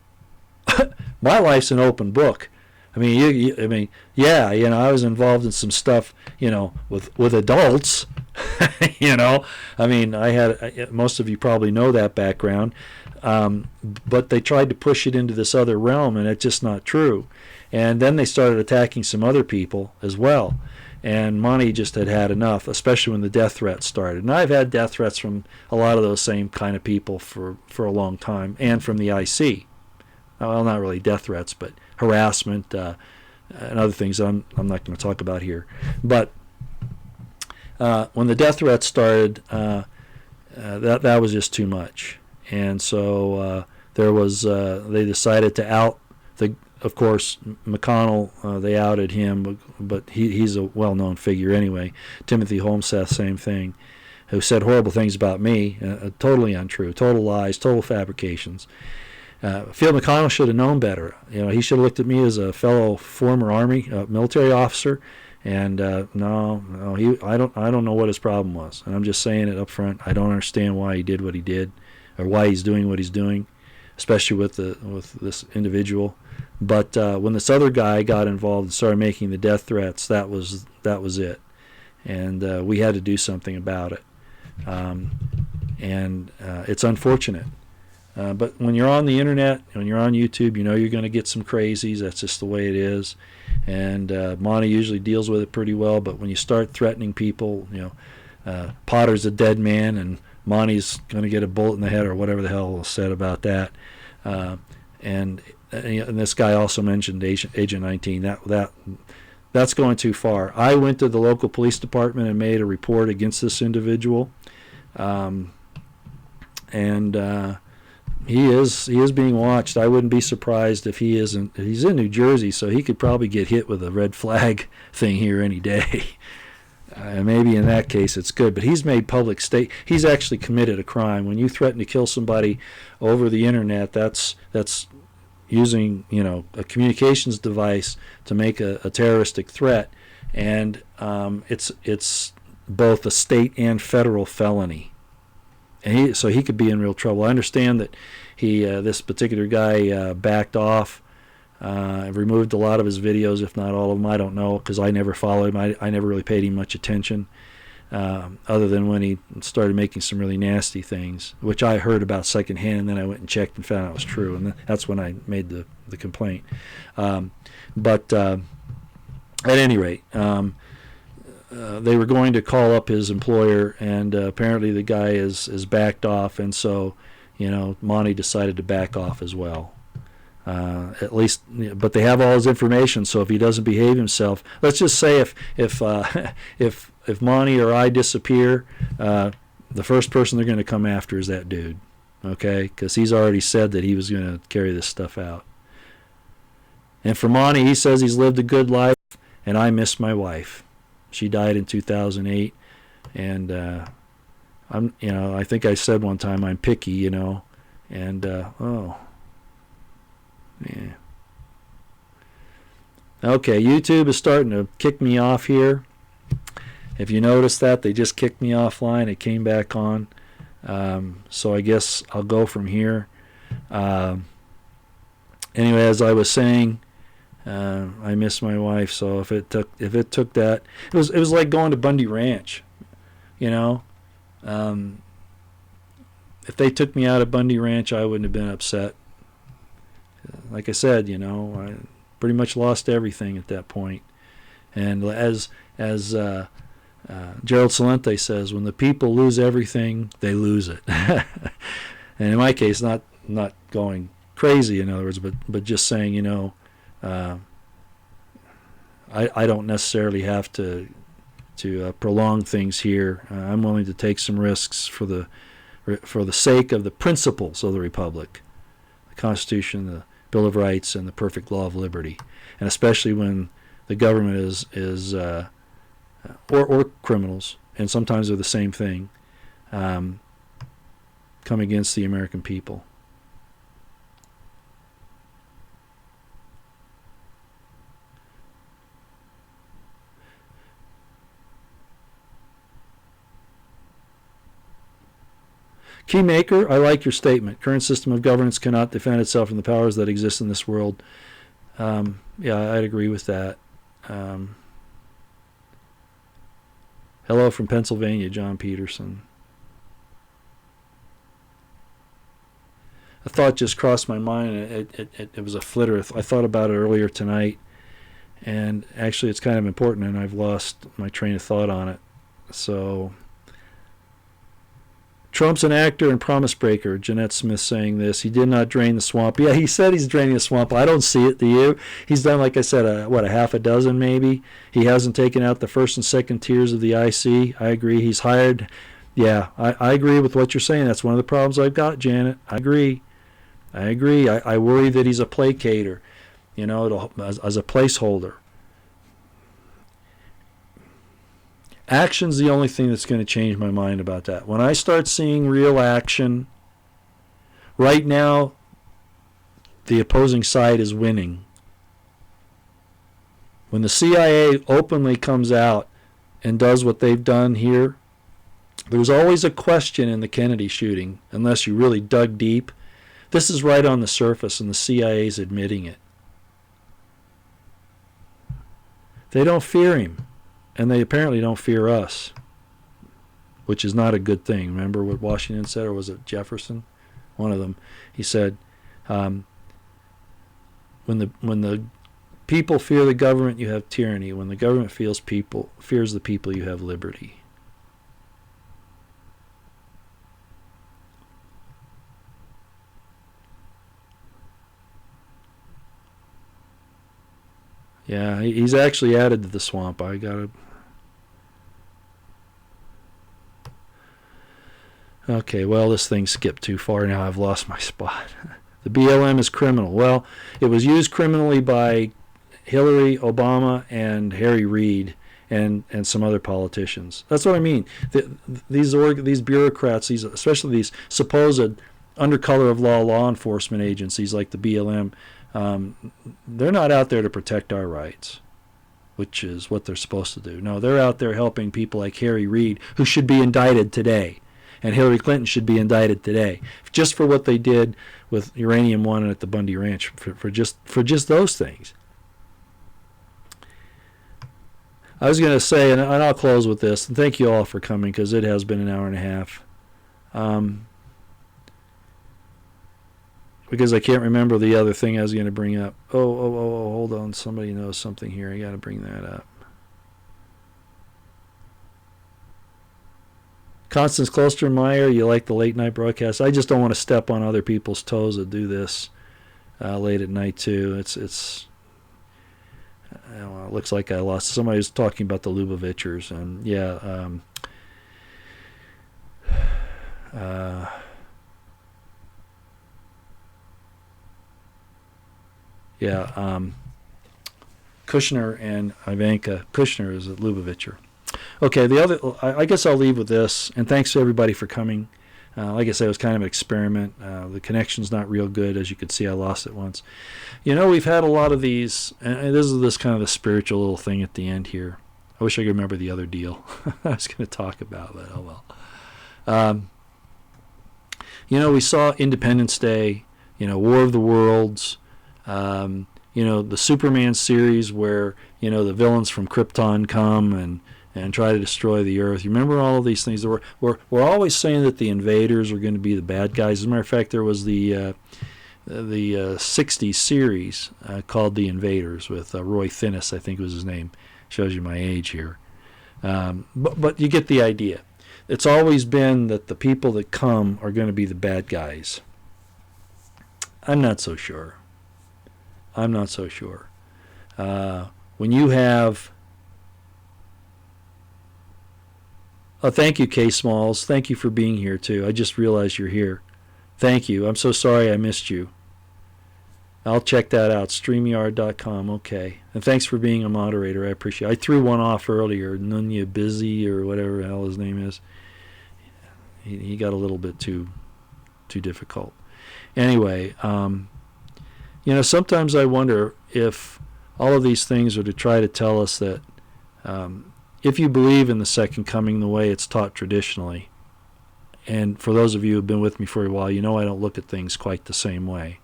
My life's an open book. I was involved in some stuff, with adults. Most of you probably know that background, but they tried to push it into this other realm, and it's just not true. And then they started attacking some other people as well. And Monty just had enough, especially when the death threats started. And I've had death threats from a lot of those same kind of people for a long time, and from the IC. Well, not really death threats, but harassment and other things I'm not going to talk about here. But when the death threats started, that was just too much. And so there was they decided to out the. Of course, McConnell, they outed him, but he's a well-known figure anyway. Timothy Holmseth, same thing, who said horrible things about me, totally untrue, total lies, total fabrications. Phil McConnell should have known better. He should have looked at me as a fellow former Army military officer, and no, I don't know what his problem was, and I'm just saying it up front. I don't understand why he did what he did, or why he's doing what he's doing, especially with this individual. But when this other guy got involved and started making the death threats, that was it, and we had to do something about it. And it's unfortunate. But when you're on the internet, when you're on YouTube, you're going to get some crazies. That's just the way it is. And Monty usually deals with it pretty well. But when you start threatening people, Potter's a dead man, and Monty's going to get a bullet in the head, or whatever the hell was said about that. And this guy also mentioned Agent 19. That's going too far. I went to the local police department and made a report against this individual, and he is being watched. I wouldn't be surprised if he isn't. He's in New Jersey, so he could probably get hit with a red flag thing here any day. Maybe in that case it's good, but he's made public state. He's actually committed a crime. When you threaten to kill somebody over the internet, that's using a communications device to make a terroristic threat, and it's both a state and federal felony, and so he could be in real trouble. I understand that this particular guy backed off, removed a lot of his videos, if not all of them. I don't know, because I never followed him. I never really paid him much attention, other than when he started making some really nasty things, which I heard about secondhand, and then I went and checked and found out it was true, and that's when I made the complaint. But at any rate, they were going to call up his employer, and apparently the guy is backed off, and so Monty decided to back off as well. At least, but they have all his information. So if he doesn't behave himself, let's just say if Monty or I disappear, the first person they're going to come after is that dude, okay? Because he's already said that he was going to carry this stuff out. And for Monty, he says he's lived a good life, and I miss my wife. She died in 2008, and I think I said one time I'm picky, and oh. Yeah. Okay, YouTube is starting to kick me off here. If you notice that, they just kicked me offline. It came back on. So I guess I'll go from here. Anyway, as I was saying, I miss my wife. So if it took that, it was like going to Bundy Ranch, If they took me out of Bundy Ranch, I wouldn't have been upset. Like I said, I pretty much lost everything at that point. And as Gerald Celente says, when the people lose everything, they lose it. And in my case, not going crazy, in other words, but just saying, I don't necessarily have to prolong things here. I'm willing to take some risks for the sake of the principles of the Republic, the Constitution, the Bill of Rights, and the perfect law of liberty, and especially when the government is or criminals, and sometimes they're the same thing, come against the American people. Keymaker, I like your statement. Current system of governance cannot defend itself from the powers that exist in this world. Yeah, I'd agree with that. Hello from Pennsylvania, John Peterson. A thought just crossed my mind. It was a flitter. I thought about it earlier tonight, and actually it's kind of important, and I've lost my train of thought on it. So... Trump's an actor and promise breaker. Jeanette Smith saying this. He did not drain the swamp. Yeah, he said he's draining the swamp. I don't see it. Do you? He's done, like I said, a half a dozen maybe. He hasn't taken out the first and second tiers of the IC. I agree. He's hired Yeah, I agree with what you're saying. That's one of the problems I've got, Janet. I agree. I worry that he's a placater, as a placeholder. Action's the only thing that's going to change my mind about that. When I start seeing real action, right now, the opposing side is winning. When the CIA openly comes out and does what they've done here, there's always a question in the Kennedy shooting, unless you really dug deep. This is right on the surface, and the CIA's admitting it. They don't fear him, and they apparently don't fear us, which is not a good thing. Remember what Washington said, or was it Jefferson? One of them. He said, when the people fear the government, you have tyranny. When the government fears the people, you have liberty. Yeah, he's actually added to the swamp. I gotta. Okay, well, this thing skipped too far. Now I've lost my spot. The BLM is criminal. Well, it was used criminally by Hillary, Obama, and Harry Reid, and some other politicians. That's what I mean. These bureaucrats, especially these supposed under color of law enforcement agencies like the BLM, they're not out there to protect our rights, which is what they're supposed to do. No, they're out there helping people like Harry Reid, who should be indicted today, and Hillary Clinton should be indicted today, just for what they did with Uranium One and at the Bundy Ranch, for just those things. I was going to say, and I'll close with this, and thank you all for coming, because it has been an hour and a half. Because I can't remember the other thing I was going to bring up. Oh, hold on. Somebody knows something here. I got to bring that up. Constance Klostermeyer, you like the late night broadcast? I just don't want to step on other people's toes that do this late at night too. It looks like I lost. Somebody was talking about the Lubavitchers, and yeah. Kushner and Ivanka. Kushner is a Lubavitcher. Okay, I guess I'll leave with this, and thanks to everybody for coming. Like I said, it was kind of an experiment. The connection's not real good. As you could see, I lost it once. We've had a lot of these, and this is kind of the spiritual little thing at the end here. I wish I could remember the other deal I was going to talk about, but oh well. We saw Independence Day, War of the Worlds, the Superman series where, the villains from Krypton come and try to destroy the Earth. You remember all of these things? We're always saying that the invaders are going to be the bad guys. As a matter of fact, there was the 60s series called The Invaders with Roy Thinnis, I think was his name. Shows you my age here. But you get the idea. It's always been that the people that come are going to be the bad guys. I'm not so sure. When you have... Oh, thank you, K. Smalls. Thank you for being here, too. I just realized you're here. Thank you. I'm so sorry I missed you. I'll check that out, StreamYard.com. Okay. And thanks for being a moderator. I appreciate it. I threw one off earlier, Nunya Busy or whatever the hell his name is. He got a little bit too difficult. Anyway, sometimes I wonder if all of these things are to try to tell us that if you believe in the second coming the way it's taught traditionally, and for those of you who have been with me for a while, I don't look at things quite the same way.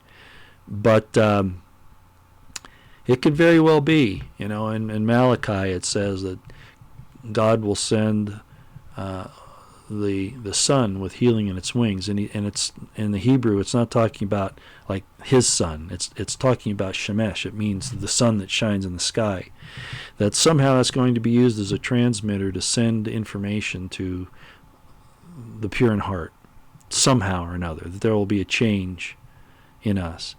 But it could very well be, in Malachi it says that God will send the sun with healing in its wings, and it's in the Hebrew it's not talking about like his sun. It's talking about Shemesh. It means the sun that shines in the sky. That somehow that's going to be used as a transmitter to send information to the pure in heart, somehow or another. That there will be a change in us.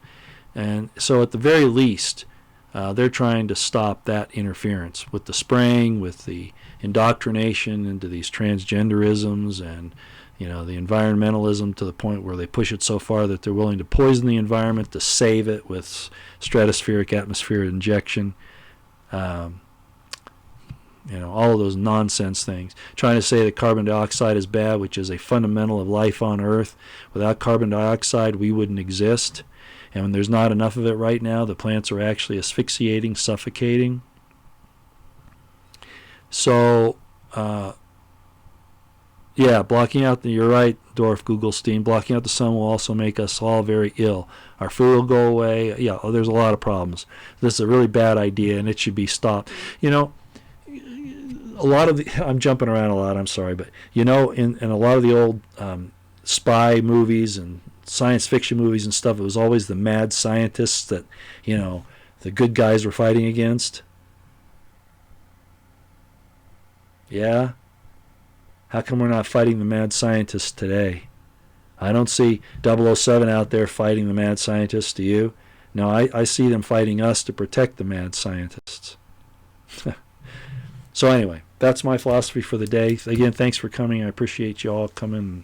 And so at the very least, They're trying to stop that interference with the spraying, with the indoctrination into these transgenderisms, and the environmentalism, to the point where they push it so far that they're willing to poison the environment to save it with stratospheric atmospheric injection. All of those nonsense things. Trying to say that carbon dioxide is bad, which is a fundamental of life on Earth. Without carbon dioxide, we wouldn't exist. And when there's not enough of it right now, the plants are actually asphyxiating, suffocating. So, blocking out you're right, Dorf Googlestein, blocking out the sun will also make us all very ill. Our food will go away. There's a lot of problems. This is a really bad idea, and it should be stopped. A lot of I'm jumping around a lot, I'm sorry, but in a lot of the old spy movies and science fiction movies and stuff, it was always the mad scientists that the good guys were fighting against. Yeah? How come we're not fighting the mad scientists today? I don't see 007 out there fighting the mad scientists, do you? No, I see them fighting us to protect the mad scientists. So anyway, that's my philosophy for the day. Again, thanks for coming. I appreciate you all coming and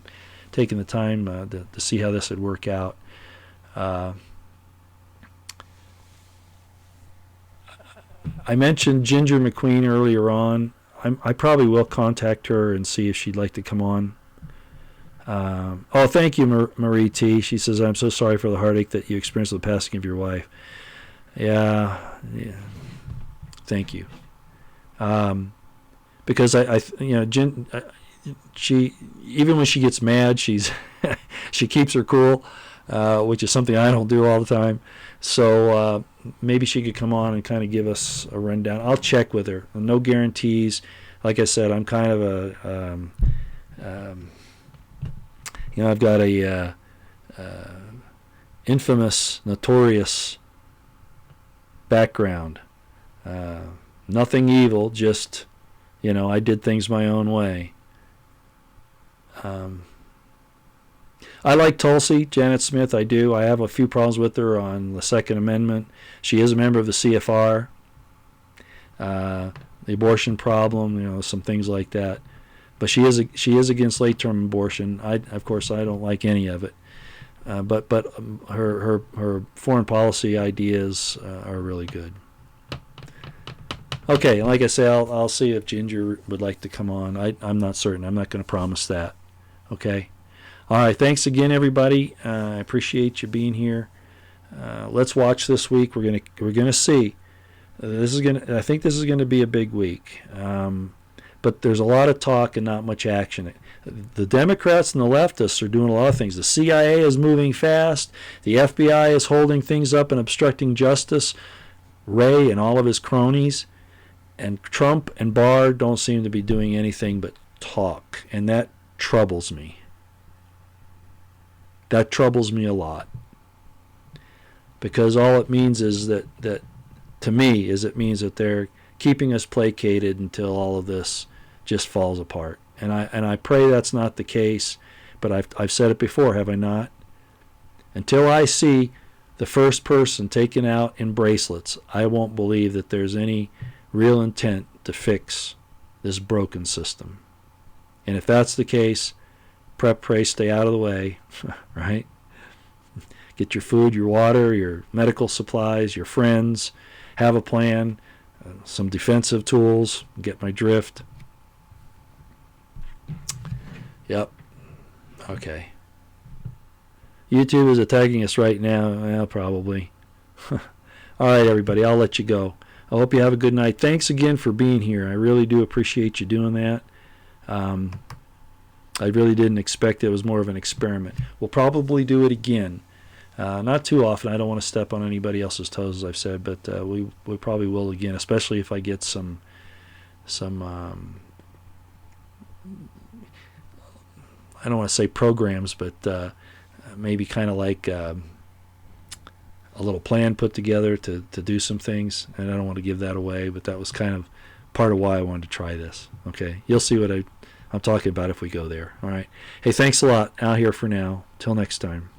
taking the time to see how this would work out. I mentioned Ginger McQueen earlier on. I probably will contact her and see if she'd like to come on. Thank you, Marie T. She says, I'm so sorry for the heartache that you experienced with the passing of your wife. Yeah. Thank you. Because she, even when she gets mad, she keeps her cool, which is something I don't do all the time. So maybe she could come on and kind of give us a rundown. I'll check with her. No guarantees. Like I said, I'm kind of I've got a infamous, notorious background. Nothing evil, just, I did things my own way. I like Tulsi, Janet Smith, I do. I have a few problems with her on the Second Amendment. She is a member of the CFR. The abortion problem, some things like that. But she is against late-term abortion. Of course, I don't like any of it. But her foreign policy ideas are really good. Okay, like I say, I'll see if Ginger would like to come on. I'm not certain. I'm not going to promise that. Okay. All right. Thanks again, everybody. I appreciate you being here. Let's watch this week. We're gonna see. I think this is gonna be a big week. But there's a lot of talk and not much action. The Democrats and the leftists are doing a lot of things. The CIA is moving fast. The FBI is holding things up and obstructing justice. Wray and all of his cronies. And Trump and Barr don't seem to be doing anything but talk. And that troubles me. That troubles me a lot. Because all it means is that to me, it means that they're keeping us placated until all of this just falls apart. And I pray that's not the case, but I've said it before, have I not? Until I see the first person taken out in bracelets, I won't believe that there's any real intent to fix this broken system. And if that's the case, prep, pray, stay out of the way, right? Get your food, your water, your medical supplies, your friends, have a plan, some defensive tools, get my drift. Yep. Okay. YouTube is attacking us right now. Well, probably. All right, everybody, I'll let you go. I hope you have a good night. Thanks again for being here. I really do appreciate you doing that. I really didn't expect it. It was more of an experiment. We'll probably do it again. Not too often. I don't want to step on anybody else's toes, as I've said, but we probably will again, especially if I get some I don't want to say programs, but maybe kind of like a little plan put together to do some things. And I don't want to give that away, but that was kind of part of why I wanted to try this. Okay, you'll see what I'm talking about if we go there. All right. Hey, thanks a lot. Out here for now. Till next time.